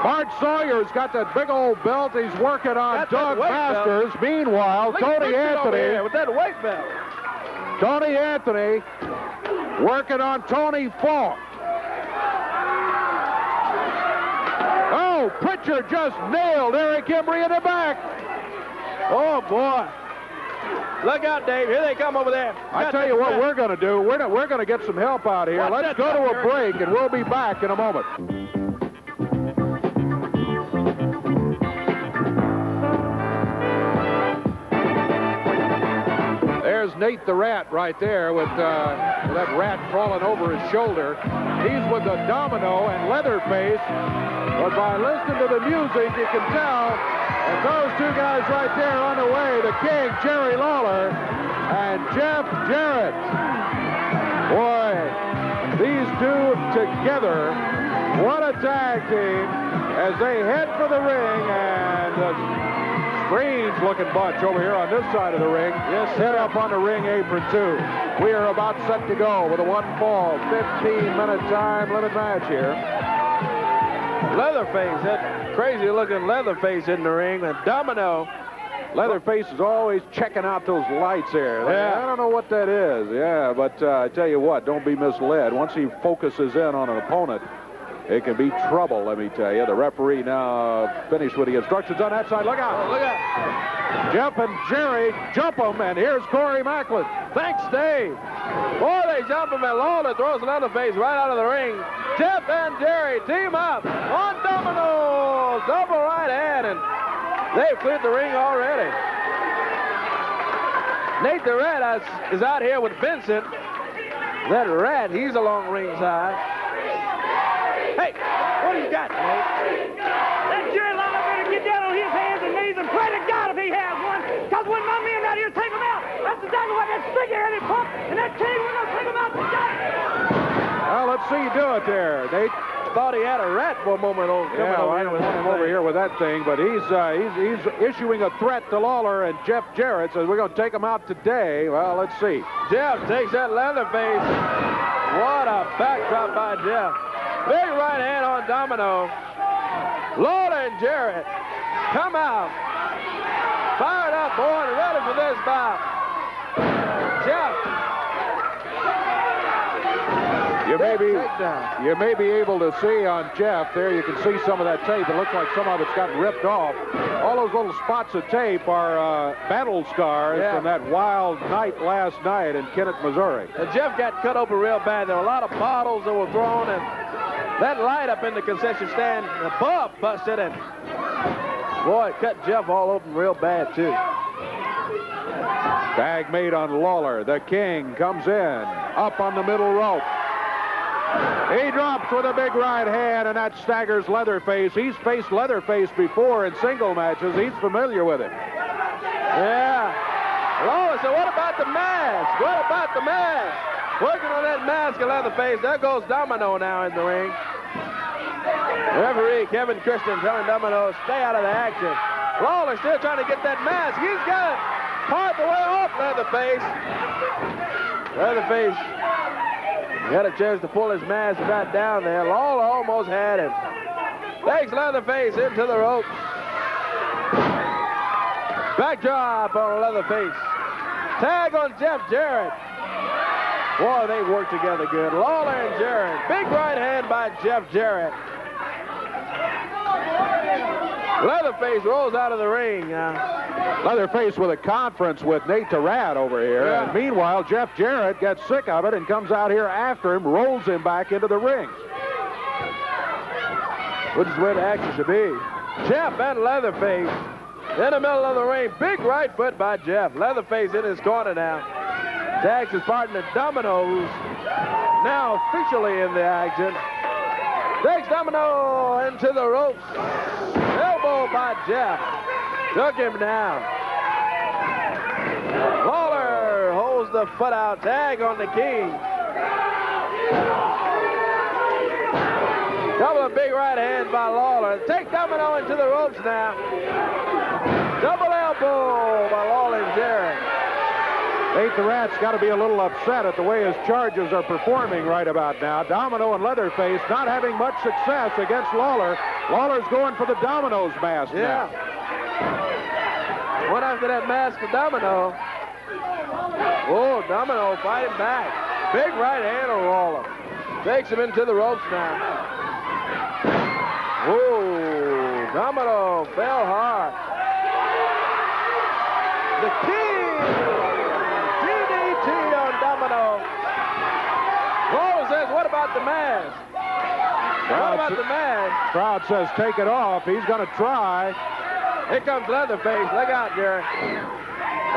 Bart Sawyer's got that big old belt. He's working on Doug Masters. Belt. Meanwhile, Tony Anthony with that weight belt. Tony Anthony working on Tony Falk. Oh, Oh, Prichard just nailed Eric Embry in the back. Oh, boy. Look out, Dave. Here they come over there. I tell you what we're going to do. We're going to get some help out here. Let's go to a break, and we'll be back in a moment. There's Nate the Rat right there with that rat crawling over his shoulder. He's with the Domino and Leatherface. But by listening to the music, you can tell that those two guys right there on the way, the King, Jerry Lawler, and Jeff Jarrett. Boy, these two together, what a tag team as they head for the ring, and the strange-looking bunch over here on this side of the ring. Yes, head up on the ring apron, too. We are about set to go with a one-fall, 15-minute time limit match here. Leatherface, that crazy-looking Leatherface in the ring, and Domino. Leatherface is always checking out those lights there. Yeah. I don't know what that is. Yeah, but I tell you what, don't be misled. Once he focuses in on an opponent, it can be trouble, let me tell you. The referee now finished with the instructions on that side. Look out. Look out. Jeff and Jerry jump him, and here's Corey Macklin. Thanks, Dave. Boy, they jump him, and Lawler throws Leatherface right out of the ring. Jeff and Jerry team up on Domino. Double right hand, and they've cleared the ring already. Nate the Rat is out here with Vincent. That Rat, he's along ringside. Hey, what do you got, Nate? That Jerry Lawler better get down on his hands and knees and pray to God if he has one. Because when my men out here take him out, that's exactly what that sticky-headed punk and that King, we're going to take him out today. Well, let's see you do it there, Nate. Thought he had a rat for a moment. Over here with that thing, but he's issuing a threat to Lawler and Jeff Jarrett, says we're going to take him out today. Well, let's see. Jeff takes that Leatherface. What a backdrop by Jeff. Big right hand on Domino. Lawler and Jarrett come out. Fired up, boy, and ready for this bout. Jeff. You may be able to see on Jeff there, you can see some of that tape. It looks like some of it's gotten ripped off. All those little spots of tape are battle scars from that wild night last night in Kennett, Missouri. And Jeff got cut open real bad. There were a lot of bottles that were thrown, and that light up in the concession stand above busted, and boy, it cut Jeff all open real bad, too. Tag made on Lawler. The King comes in, up on the middle rope. He drops with a big right hand, and that staggers Leatherface. He's faced Leatherface before in single matches. He's familiar with it. Yeah. Lawler said, what about the mask? What about the mask? Working on that mask of Leatherface. There goes Domino now in the ring. Referee Kevin Christian telling Domino, stay out of the action. Lawler still trying to get that mask. He's got it part the way off Leatherface. Leatherface got a chance to pull his mask right down there. Lawler almost had him. Takes Leatherface into the ropes. Backdrop on Leatherface. Tag on Jeff Jarrett. Boy, they work together good. Lawler and Jarrett. Big right hand by Jeff Jarrett. Leatherface rolls out of the ring. Leatherface with a conference with Nate the Rat over here. Yeah. And meanwhile, Jeff Jarrett gets sick of it and comes out here after him, rolls him back into the ring. Which is where the action should be. Jeff and Leatherface in the middle of the ring. Big right foot by Jeff. Leatherface in his corner now. Tags his partner Domino, who's now officially in the action. Takes Domino into the ropes. Elbow by Jeff. Took him down. Lawler holds the foot out. Tag on the King. Couple of big right hands by Lawler. Take Domino into the ropes now. Double elbow by Lawler and Jarrett. Nate the Rat's got to be a little upset at the way his charges are performing right about now. Domino and Leatherface not having much success against Lawler. Lawler's going for the Domino's mask now. One after that mask of Domino. Oh, Domino fighting back. Big right hand on Lawler. Takes him into the ropes now. Whoa. Domino fell hard. The king! DDT on Domino. Lawler says, what about the mask? What about the mask? Crowd says take it off. He's going to try. Here comes Leatherface. Look out, Jarrett.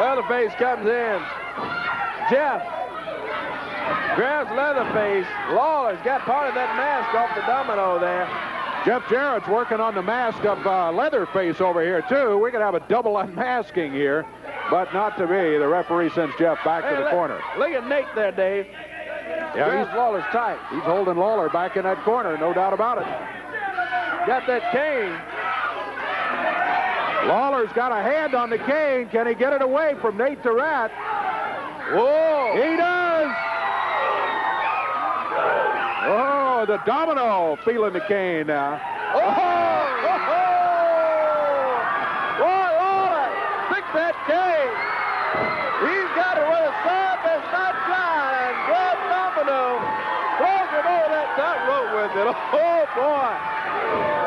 Leatherface comes in. Jeff grabs Leatherface. Lawler's got part of that mask off the Domino there. Jeff Jarrett's working on the mask of Leatherface over here, too. We're going to have a double unmasking here, but not to be. The referee sends Jeff back to the corner. Look at Nate there, Dave. Yeah, Lawler's tight. He's holding Lawler back in that corner, no doubt about it. Got that cane. Lawler's got a hand on the cane. Can he get it away from Nate Jarrett? Whoa! He does! Oh, the Domino feeling the cane now. Boy, Lawler, fix that cane. He's got it where the sun does not shine. And grab Domino, throws him over that top rope with it. Oh, boy.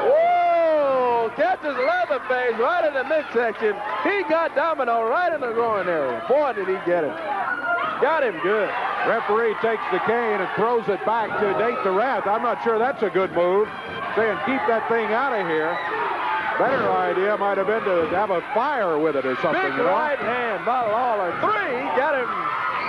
Whoa, catches Leatherface right in the midsection. He got Domino right in the groin area. Boy, did he get him. Got him good. Referee takes the cane and throws it back to Nate Jarrett. I'm not sure that's a good move. Saying keep that thing out of here. Better idea might have been to have a fire with it or something. Big right hand by Lawler. 3. He got him.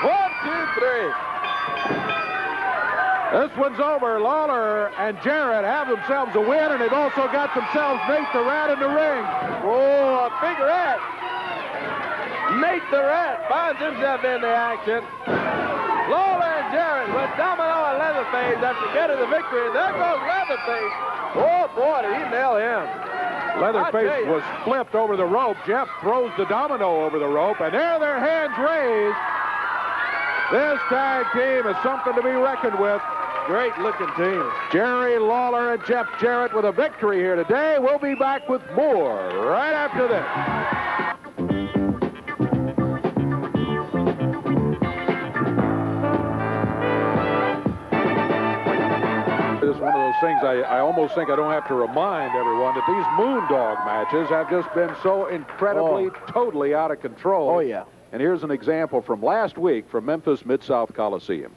1, 2, 3. This one's over. Lawler and Jarrett have themselves a win, and they've also got themselves Nate Jarrett in the ring. Oh, a big rat. Nate Jarrett finds himself in the action. Lawler and Jarrett with Domino and Leatherface after getting the victory. There goes Leatherface. Oh, boy, did he nail him. Leatherface was flipped over the rope. Jeff throws the Domino over the rope, and there their hands raised. This tag team is something to be reckoned with. Great looking team. Jerry Lawler and Jeff Jarrett with a victory here today. We'll be back with more right after this. It's one of those things I almost think I don't have to remind everyone that these Moondog matches have just been so incredibly, totally out of control. Oh, yeah. And here's an example from last week from Memphis Mid-South Coliseum.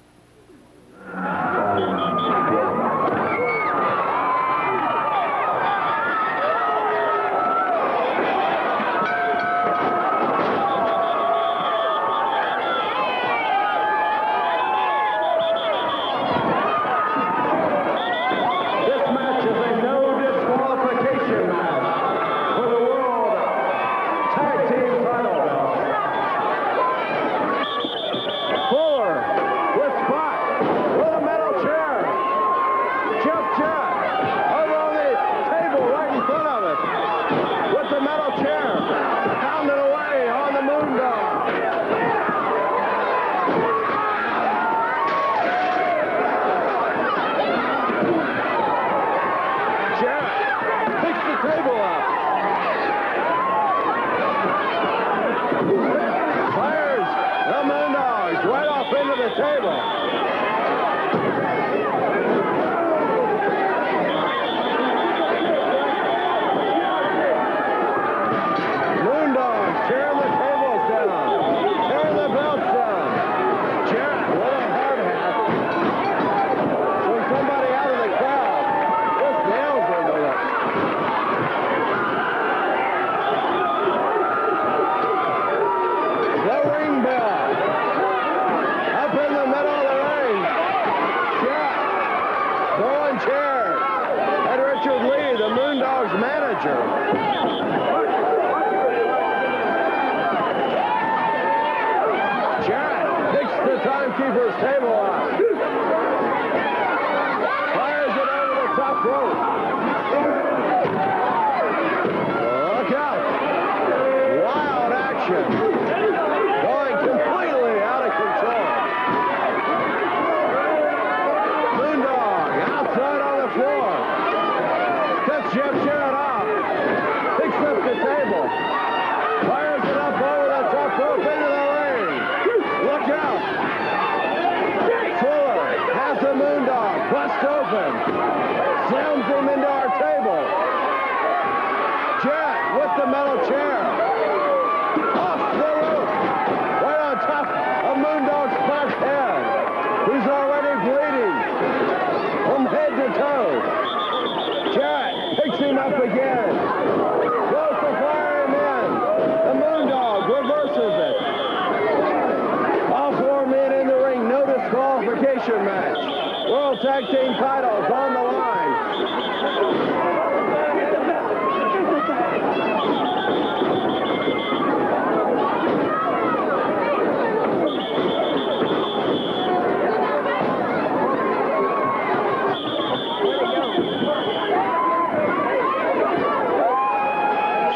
World Tag Team titles on the line.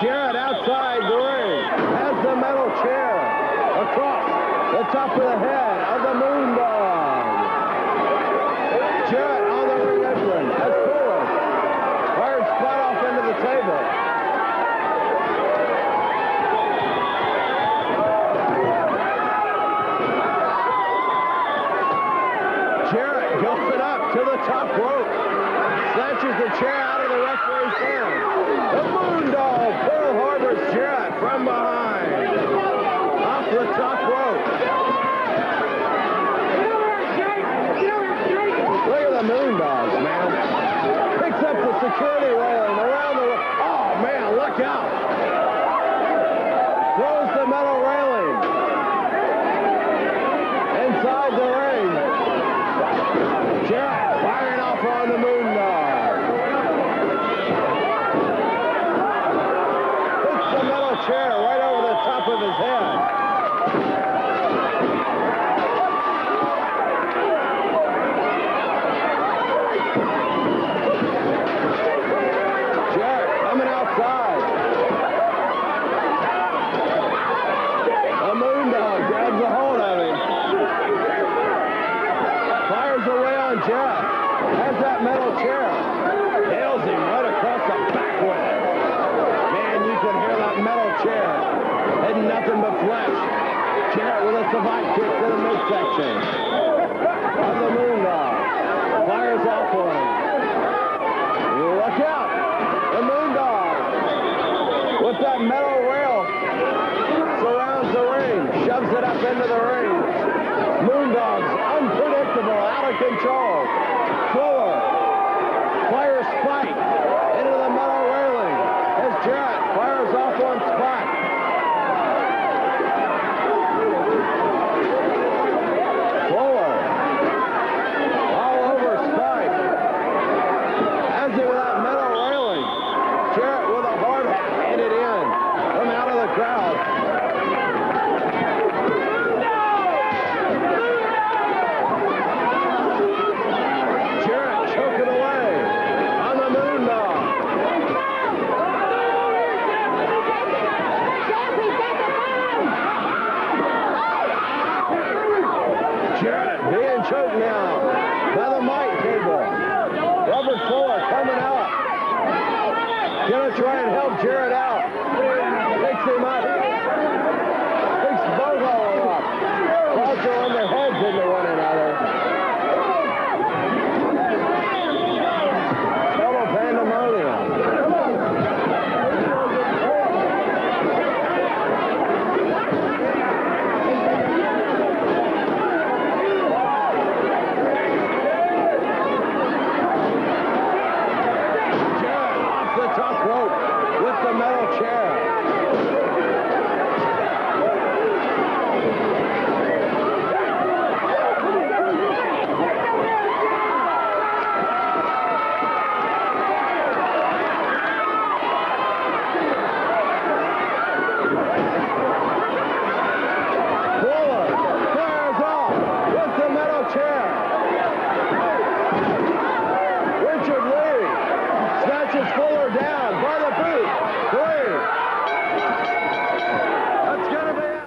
Jarrett outside the ring has the metal chair across the top of the head of the Moondog. Jarrett on the ring apron as Fuller fires spot off into the table. Jarrett going up to the top rope. Snatches the chair out of the referee's hand. The Moondog Pearl Harbor's Jarrett from behind. Off the top rope. Look at the Moondogs, man. Picks up the security railing around the... Oh, man, look out. Throws the metal railing. Inside the ring. Jarrett firing off on the Moondog. Puts the metal chair right over the top of his head. Jarrett coming outside. The Moondog grabs a hold of him. Fires away on Jarrett. Has that metal chair. Nails him right across the back with it. Man, you can hear that metal chair hitting nothing but flesh. Jarrett with a savate kick to the midsection of the Moondog. Fires off on him. Look out. The Moondog with that metal rail surrounds the ring. Shoves it up into the ring. Moondog's unpredictable, out of control. Fuller fires Spike into the metal railing as Jarrett fires off on Spike. Fuller all over Spike. As he with that metal railing. Jarrett with a hard hat headed in from out of the crowd. Jarrett choking away on the Moondog. Jarrett being choked now by the mic table. Robert Fuller coming out. Gonna try and help Jarrett out. Picks him up. Picks both of them up. Clouds are on their heads into one another. Total pandemonium. Jarrett off the top rope with the metal chair. Fuller fires off with the metal chair. Richard Lee snatches Fuller down by the boot. 3. That's gonna be it.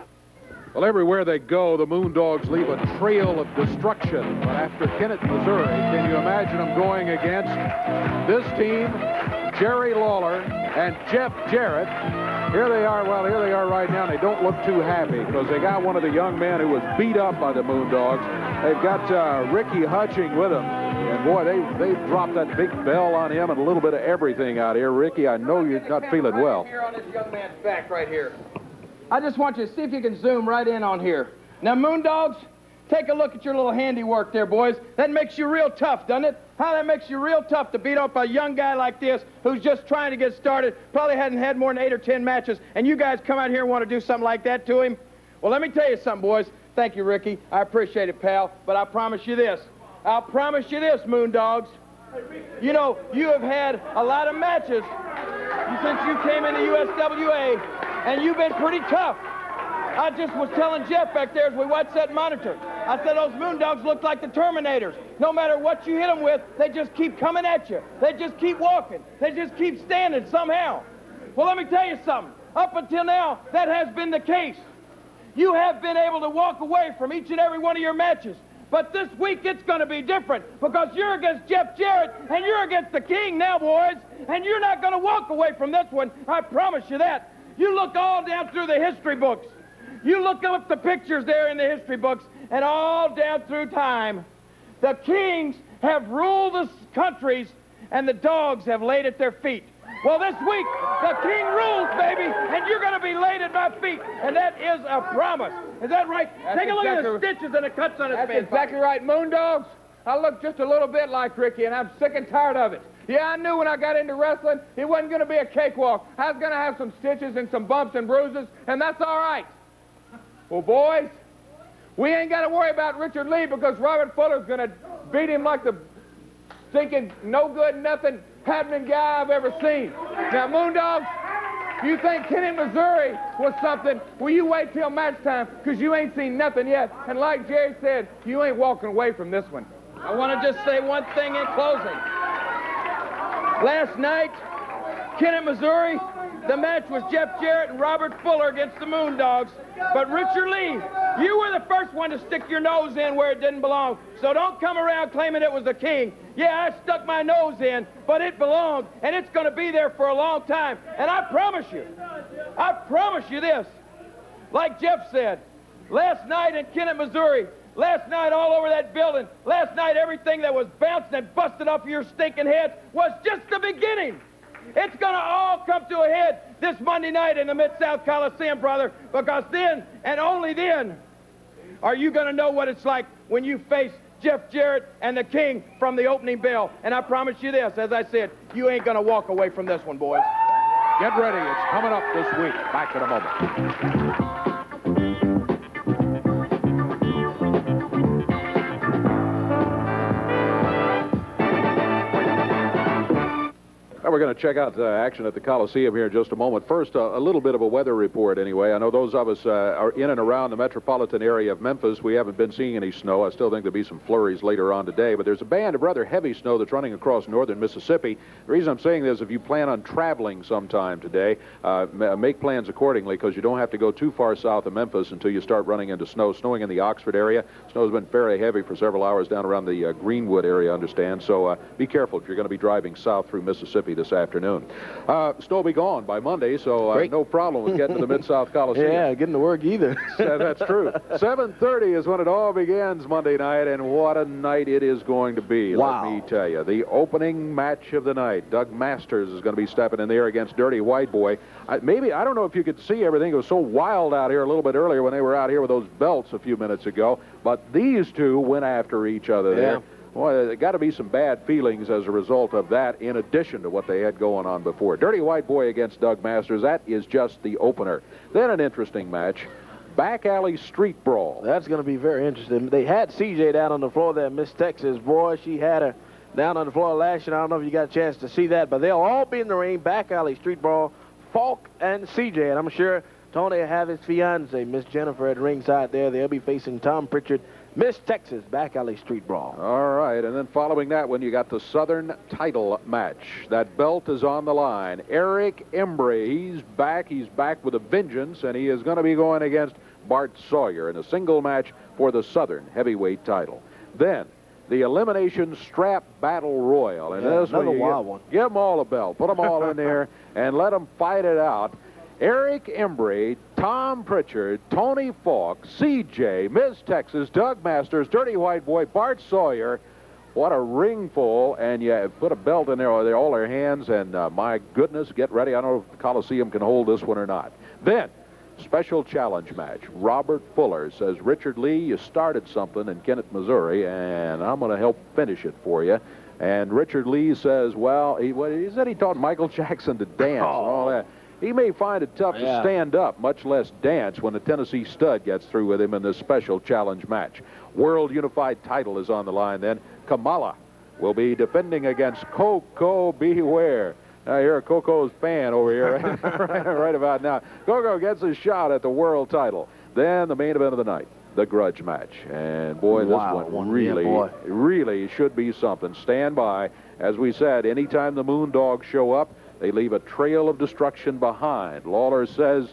Well, everywhere they go, the Moondogs leave a trail of destruction. But after Kennett, Missouri, can you imagine them going against this team, Jerry Lawler and Jeff Jarrett? Here they are right now, and they don't look too happy because they got one of the young men who was beat up by the Moondogs. They've got Ricky Hutchins with them. And boy, they dropped that big bell on him and a little bit of everything out here. Ricky, I know you're not feeling well. Here on this young man's back right here. I just want you to see if you can zoom right in on here. Now, Moondogs, take a look at your little handiwork there, boys. That makes you real tough, doesn't it? How that makes you real tough to beat up a young guy like this who's just trying to get started, probably hadn't had more than 8 or 10 matches, and you guys come out here and want to do something like that to him? Well, let me tell you something, boys. Thank you, Ricky. I appreciate it, pal. But I promise you this. I'll promise you this, Moondogs. You know, you have had a lot of matches since you came into USWA, and you've been pretty tough. I just was telling Jeff back there as we watched that monitor, I said those Moondogs look like the Terminators. No matter what you hit them with, they just keep coming at you. They just keep walking. They just keep standing somehow. Well, let me tell you something. Up until now, that has been the case. You have been able to walk away from each and every one of your matches. But this week, it's going to be different because you're against Jeff Jarrett and you're against the King now, boys. And you're not going to walk away from this one. I promise you that. You look all down through the history books. You look up the pictures there in the history books, and all down through time, the kings have ruled the countries and the dogs have laid at their feet. Well, this week, the king rules, baby, and you're going to be laid at my feet, and that is a promise. Is that right? Take a look at the stitches and the cuts on his face. That's exactly right, Moondogs. I look just a little bit like Ricky, and I'm sick and tired of it. Yeah, I knew when I got into wrestling, it wasn't going to be a cakewalk. I was going to have some stitches and some bumps and bruises, and that's all right. Well, boys, we ain't got to worry about Richard Lee because Robert Fuller's going to beat him like the stinking no-good, nothing happening guy I've ever seen. Now, Moondogs, you think Kennett, Missouri was something? Well, you wait till match time because you ain't seen nothing yet. And like Jerry said, you ain't walking away from this one. I want to just say one thing in closing. Last night, Kennett, Missouri, the match was Jeff Jarrett and Robert Fuller against the Moondogs. But Richard Lee, you were the first one to stick your nose in where it didn't belong. So don't come around claiming it was the king. Yeah, I stuck my nose in, but it belonged, and it's going to be there for a long time. And I promise you this, like Jeff said, last night in Kennett, Missouri, last night all over that building, last night everything that was bouncing and busted off your stinking heads was just the beginning. It's going to all come to a head this Monday night in the Mid-South Coliseum, brother, because then, and only then, are you going to know what it's like when you face Jeff Jarrett and the King from the opening bell. And I promise you this, as I said, you ain't going to walk away from this one, boys. Get ready. It's coming up this week. Back in a moment. We're going to check out action at the Coliseum here in just a moment. First, a little bit of a weather report anyway. I know those of us are in and around the metropolitan area of Memphis. We haven't been seeing any snow. I still think there'll be some flurries later on today, but there's a band of rather heavy snow that's running across northern Mississippi. The reason I'm saying this, if you plan on traveling sometime today, make plans accordingly because you don't have to go too far south of Memphis until you start running into snow. Snowing in the Oxford area. Snow's been fairly heavy for several hours down around the Greenwood area, I understand. So be careful if you're going to be driving south through Mississippi this afternoon. Snow will be gone by Monday, so no problem with getting to the Mid-South Coliseum. Yeah, getting to work either. That's true. 7:30 is when it all begins Monday night, and what a night it is going to be, wow. Let me tell you. The opening match of the night, Doug Masters is going to be stepping in there against Dirty White Boy. I don't know if you could see everything. It was so wild out here a little bit earlier when they were out here with those belts a few minutes ago, but these two went after each other there. Boy, there got to be some bad feelings as a result of that in addition to what they had going on before. Dirty White Boy against Doug Masters, that is just the opener. Then an interesting match, back alley street brawl. That's going to be very interesting. They had CJ down on the floor there, Miss Texas. Boy, she had her down on the floor last year. I don't know if you got a chance to see that, but they'll all be in the ring, back alley street brawl, Falk and CJ. And I'm sure Tony will have his fiancée, Miss Jennifer, at ringside there. They'll be facing Tom Prichard, Miss Texas, back alley street brawl. All right, and then following that one, you got the Southern title match. That belt is on the line. Eric Embry, he's back with a vengeance, and he is going to be going against Bart Sawyer in a single match for the Southern heavyweight title. Then the Elimination Strap Battle Royal. And this another wild one. Give them all a belt. Put them all in there and let them fight it out. Eric Embry, Tom Prichard, Tony Falk, CJ, Miss Texas, Doug Masters, Dirty White Boy, Bart Sawyer. What a ring full, and you put a belt in there, all their hands, and my goodness, get ready. I don't know if the Coliseum can hold this one or not. Then, special challenge match. Robert Fuller says, Richard Lee, you started something in Kennett, Missouri, and I'm going to help finish it for you. And Richard Lee says, well, he said he taught Michael Jackson to dance and all that. he may find it tough to stand up, much less dance, when the Tennessee Stud gets through with him in this special challenge match. World Unified title is on the line then. Kamala will be defending against Coco Beware. Now, you're Coco's fan over here right about now. Coco gets a shot at the world title. Then the main event of the night, the grudge match. And, boy, this one really should be something. Stand by. As we said, anytime the Moondogs show up, they leave a trail of destruction behind. Lawler says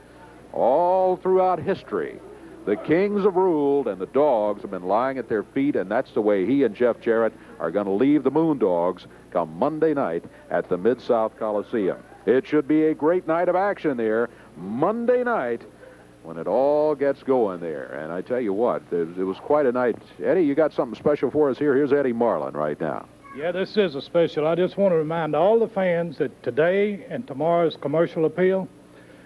all throughout history, the kings have ruled and the dogs have been lying at their feet, and that's the way he and Jeff Jarrett are going to leave the Moondogs come Monday night at the Mid-South Coliseum. It should be a great night of action there Monday night when it all gets going there. And I tell you what, it was quite a night. Eddie, you got something special for us here. Here's Eddie Marlin right now. Yeah, this is a special. I just want to remind all the fans that today and tomorrow's commercial appeal,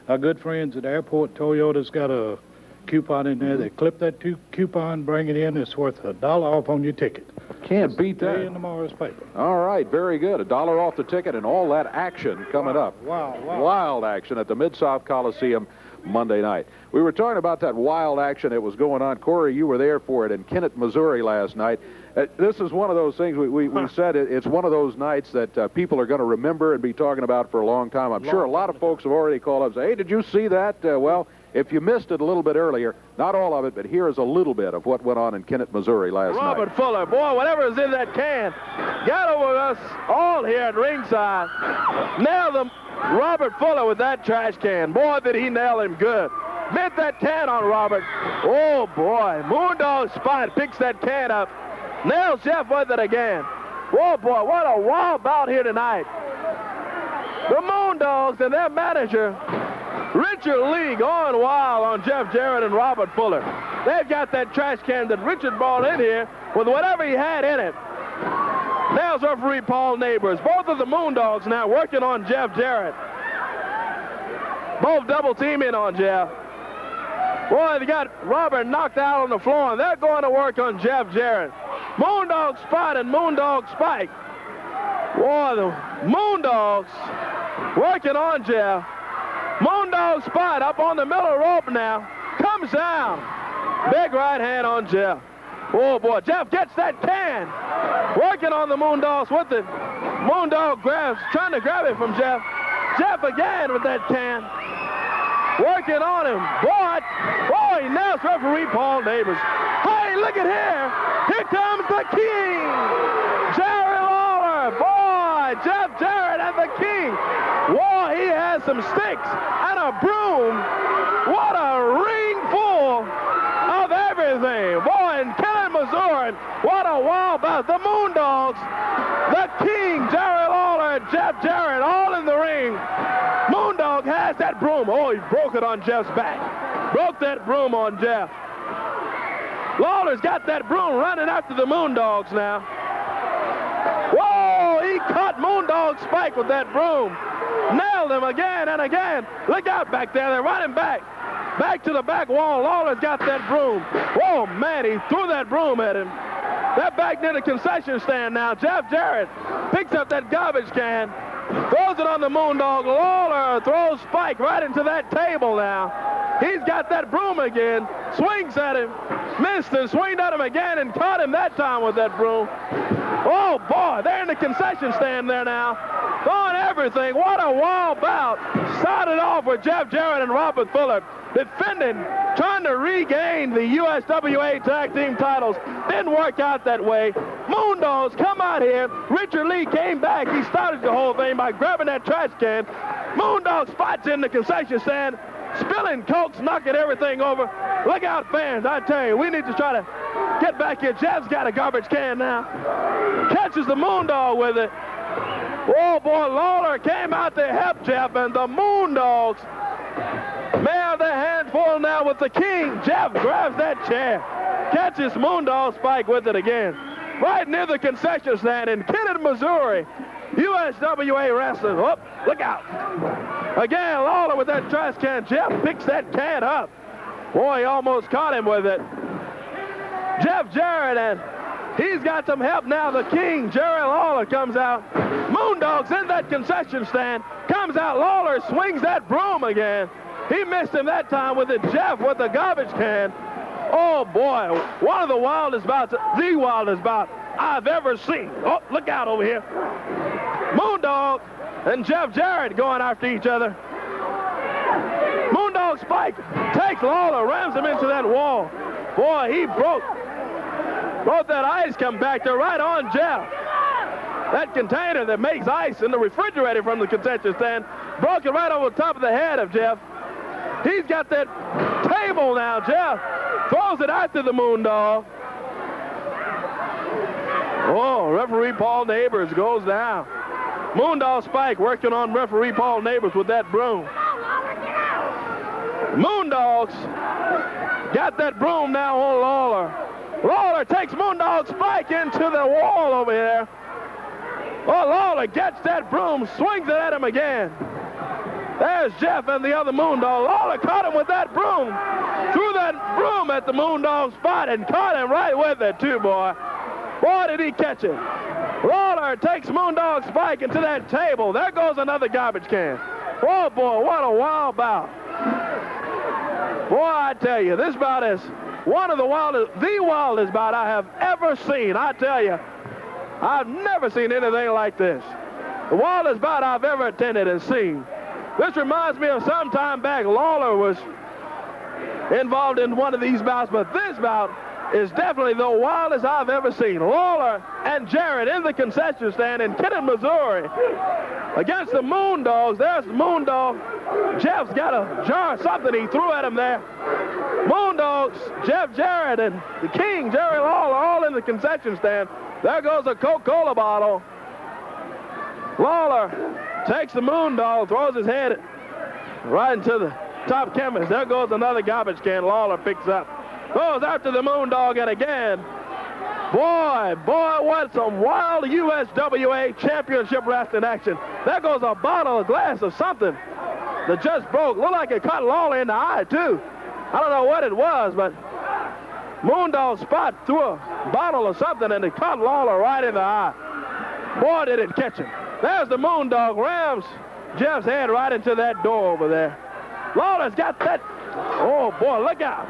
our good friends at the airport, Toyota's got a coupon in there. They clip that coupon, bring it in. It's worth $1 off on your ticket. Can't beat that. Today in tomorrow's paper. All right, very good. $1 off the ticket and all that action coming up. Wild action at the Mid-South Coliseum Monday night. We were talking about that wild action that was going on. Corey, you were there for it in Kennett, Missouri last night. This is one of those things we said it's one of those nights that people are going to remember and be talking about for a long time. I'm sure a lot of folks have already called up and said, hey, did you see that? Well, if you missed it a little bit earlier, not all of it, but here's a little bit of what went on in Kennett, Missouri last night. Robert Fuller, boy, whatever is in that can, got over us all here at ringside. Nailed him, Robert Fuller, with that trash can. Boy, did he nail him good. Bent that can on Robert. Oh, boy. Moondog spot picks that can up. Nails Jeff with it again. Oh, boy, what a wild bout here tonight. The Moondogs and their manager, Richard Lee, going wild on Jeff Jarrett and Robert Fuller. They've got that trash can that Richard brought in here with whatever he had in it. Nails referee Paul Neighbors. Both of the Moondogs now working on Jeff Jarrett. Both double teaming on Jeff. Boy, they got Robert knocked out on the floor, and they're going to work on Jeff Jarrett. Moondog spot and Moondog spike. Boy, the Moondogs working on Jeff. Moondog spot up on the middle rope now. Comes down. Big right hand on Jeff. Oh, boy. Jeff gets that can. Working on the Moondogs with it. Moondog grabs, trying to grab it from Jeff. Jeff again with that can. Working on him. Boy, he nails referee Paul Neighbors. Hey, look at here. Here comes the king. Jerry Lawler. Boy, Jeff Jarrett and the king. Boy, he has some sticks and a broom. What a ring full of everything. Boy, in Kennett, Missouri, what a wild bout. The Moondogs, the king, Jerry Lawler, and Jeff Jarrett, all in the ring. Moondog has that broom. Oh, he broke it on Jeff's back. Broke that broom on Jeff. Lawler's got that broom running after the Moondogs now. Whoa, he caught Moondog Spike with that broom. Nailed him again and again. Look out back there. They're running back. Back to the back wall. Lawler's got that broom. Whoa, man, he threw that broom at him. That back near the concession stand now. Jeff Jarrett picks up that garbage can. Throws it on the Moondog. Lawler throws Spike right into that table now. He's got that broom again. Swings at him. Missed and swinged at him again and caught him that time with that broom. Oh, boy, they're in the concession stand there now. Throwing everything. What a wild bout. Started off with Jeff Jarrett and Robert Fuller defending, trying to regain the USWA tag team titles. Didn't work out that way. Moondogs come out here. Richard Lee came back. He started the whole thing by grabbing that trash can. Moondog spots in the concession stand, spilling cokes, knocking everything over. Look out, fans. I tell you, we need to try to get back here. Jeff's got a garbage can now. Catches the Moondog with it. Oh, boy, Lawler came out to help Jeff, and the Moondogs may have their hands full now with the king. Jeff grabs that chair, catches Moondog Spike with it again. Right near the concession stand in Kennett, Missouri. USWA wrestling. Oh, look out. Again, Lawler with that trash can. Jeff picks that can up. Boy, he almost caught him with it. Jeff Jarrett and He's got some help now. The king, Jerry Lawler, comes out. Moondog's in that concession stand. Comes out. Lawler swings that broom again. He missed him that time with it. Jeff with the garbage can. Oh, boy. One of the wildest bouts, the wildest bout I've ever seen. Oh, look out over here. Moondog and Jeff Jarrett going after each other. Moondog spike takes Lawler, rams him into that wall. Boy, he broke that ice come back there right on Jeff. That container that makes ice in the refrigerator from the concession stand broke it right over the top of the head of Jeff. He's got that table now, Jeff. Throws it after the Moondog. Oh, referee Paul Neighbors goes down. Moondog Spike working on referee Paul Neighbors with that broom. Moondogs got that broom now on Lawler. Lawler takes Moondog Spike into the wall over here. Oh, Lawler gets that broom, swings it at him again. There's Jeff and the other Moondog. Lawler caught him with that broom. Threw that broom at the Moondog spot and caught him right with it, too, boy. Boy, did he catch it. Lawler takes Moondog Spike into that table. There goes another garbage can. Oh, boy, what a wild bout. Boy, I tell you, this bout is one of the wildest bout I have ever seen. I tell you, I've never seen anything like this. The wildest bout I've ever attended and seen. This reminds me of some time back, Lawler was involved in one of these bouts, but this bout is definitely the wildest I've ever seen. Lawler and Jarrett in the concession stand in Kenton, Missouri against the Moondogs. There's the Moondog. Jeff's got a jar of something he threw at him there. Moondogs, Jeff Jarrett, and the king, Jerry Lawler, all in the concession stand. There goes a Coca-Cola bottle. Lawler takes the Moondog, throws his head right into the top canvas. There goes another garbage can Lawler picks up. Goes after the Moondog, and again, boy, what some wild USWA championship wrestling action. There goes a bottle, a glass of something that just broke. Looked like it caught Lawler in the eye, too. I don't know what it was, but Moondog spot threw a bottle of something, and it caught Lawler right in the eye. Boy, did it catch him. There's the Moondog, rams Jeff's head right into that door over there. Lawler's got that. Oh, boy, look out.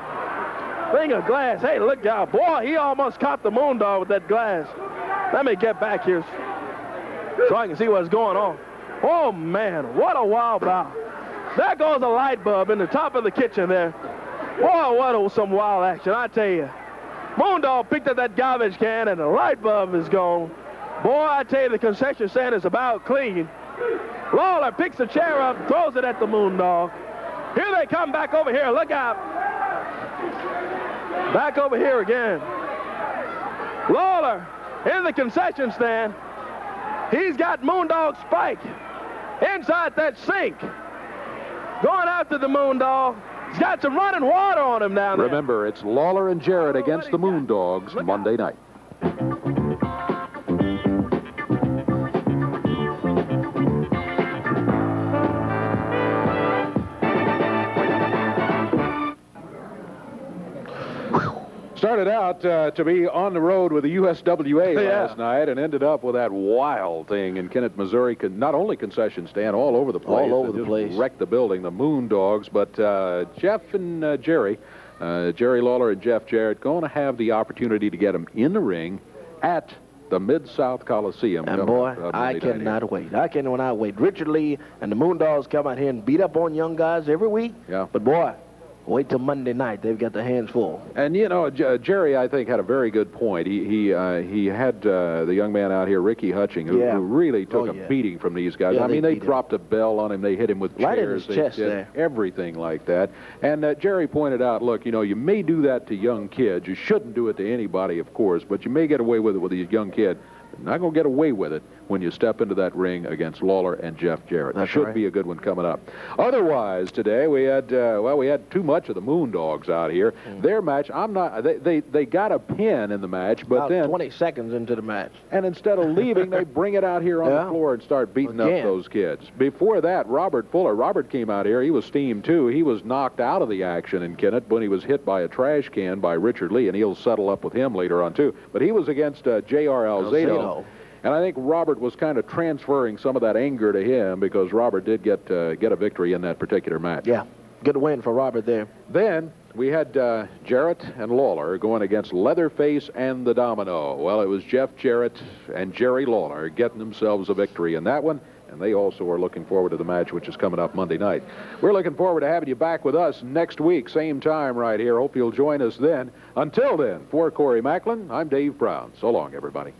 Thing of glass. Hey, look out. Boy, he almost caught the Moondog with that glass. Let me get back here so I can see what's going on. Oh, man, what a wild bout. There goes a light bulb in the top of the kitchen there. Boy, what some wild action, I tell you. Moondog picked up that garbage can, and the light bulb is gone. Boy, I tell you, the concession stand is about clean. Lawler picks the chair up, throws it at the Moondog. Here they come back over here. Look out. Back over here again. Lawler in the concession stand. He's got Moondog Spike inside that sink. Going after the Moondog. He's got some running water on him down there. Remember, it's Lawler and Jarrett against the Moondogs Monday night. Started out to be on the road with the USWA last night and ended up with that wild thing in Kennett, Missouri. Not only concession stand, all over the place. All over the place. Wrecked the building, the Moondogs. But Jeff and Jerry Lawler and Jeff Jarrett, going to have the opportunity to get them in the ring at the Mid-South Coliseum. And boy, I cannot wait. I cannot wait. Richard Lee and the Moondogs come out here and beat up on young guys every week. Yeah. But boy, wait till Monday night. They've got their hands full. And, you know, Jerry, I think, had a very good point. He had the young man out here, Ricky Hutchins, who really took a beating from these guys. Yeah, I mean, they dropped a bell on him. They hit him with chairs. Right in his chest there. Everything like that. And Jerry pointed out, look, you know, you may do that to young kids. You shouldn't do it to anybody, of course, but you may get away with it with a young kid. You're not going to get away with it when you step into that ring against Lawler and Jeff Jarrett. That's Should right. be a good one coming up. Otherwise, today we had we had too much of the Moondogs out here. Their match, they got a pin in the match, but About then 20 seconds into the match. and instead of leaving, they bring it out here on the floor and start beating up Again. those kids. Before that, Robert Fuller. Robert came out here. He was steamed, too. He was knocked out of the action in Kennett when he was hit by a trash can by Richard Lee, and he'll settle up with him later on, too. But he was against J.R. Alzado. And I think Robert was kind of transferring some of that anger to him because Robert did get a victory in that particular match. Yeah, good win for Robert there. Then we had Jarrett and Lawler going against Leatherface and the Domino. Well, it was Jeff Jarrett and Jerry Lawler getting themselves a victory in that one, and they also are looking forward to the match, which is coming up Monday night. We're looking forward to having you back with us next week, same time right here. Hope you'll join us then. Until then, for Corey Macklin, I'm Dave Brown. So long, everybody.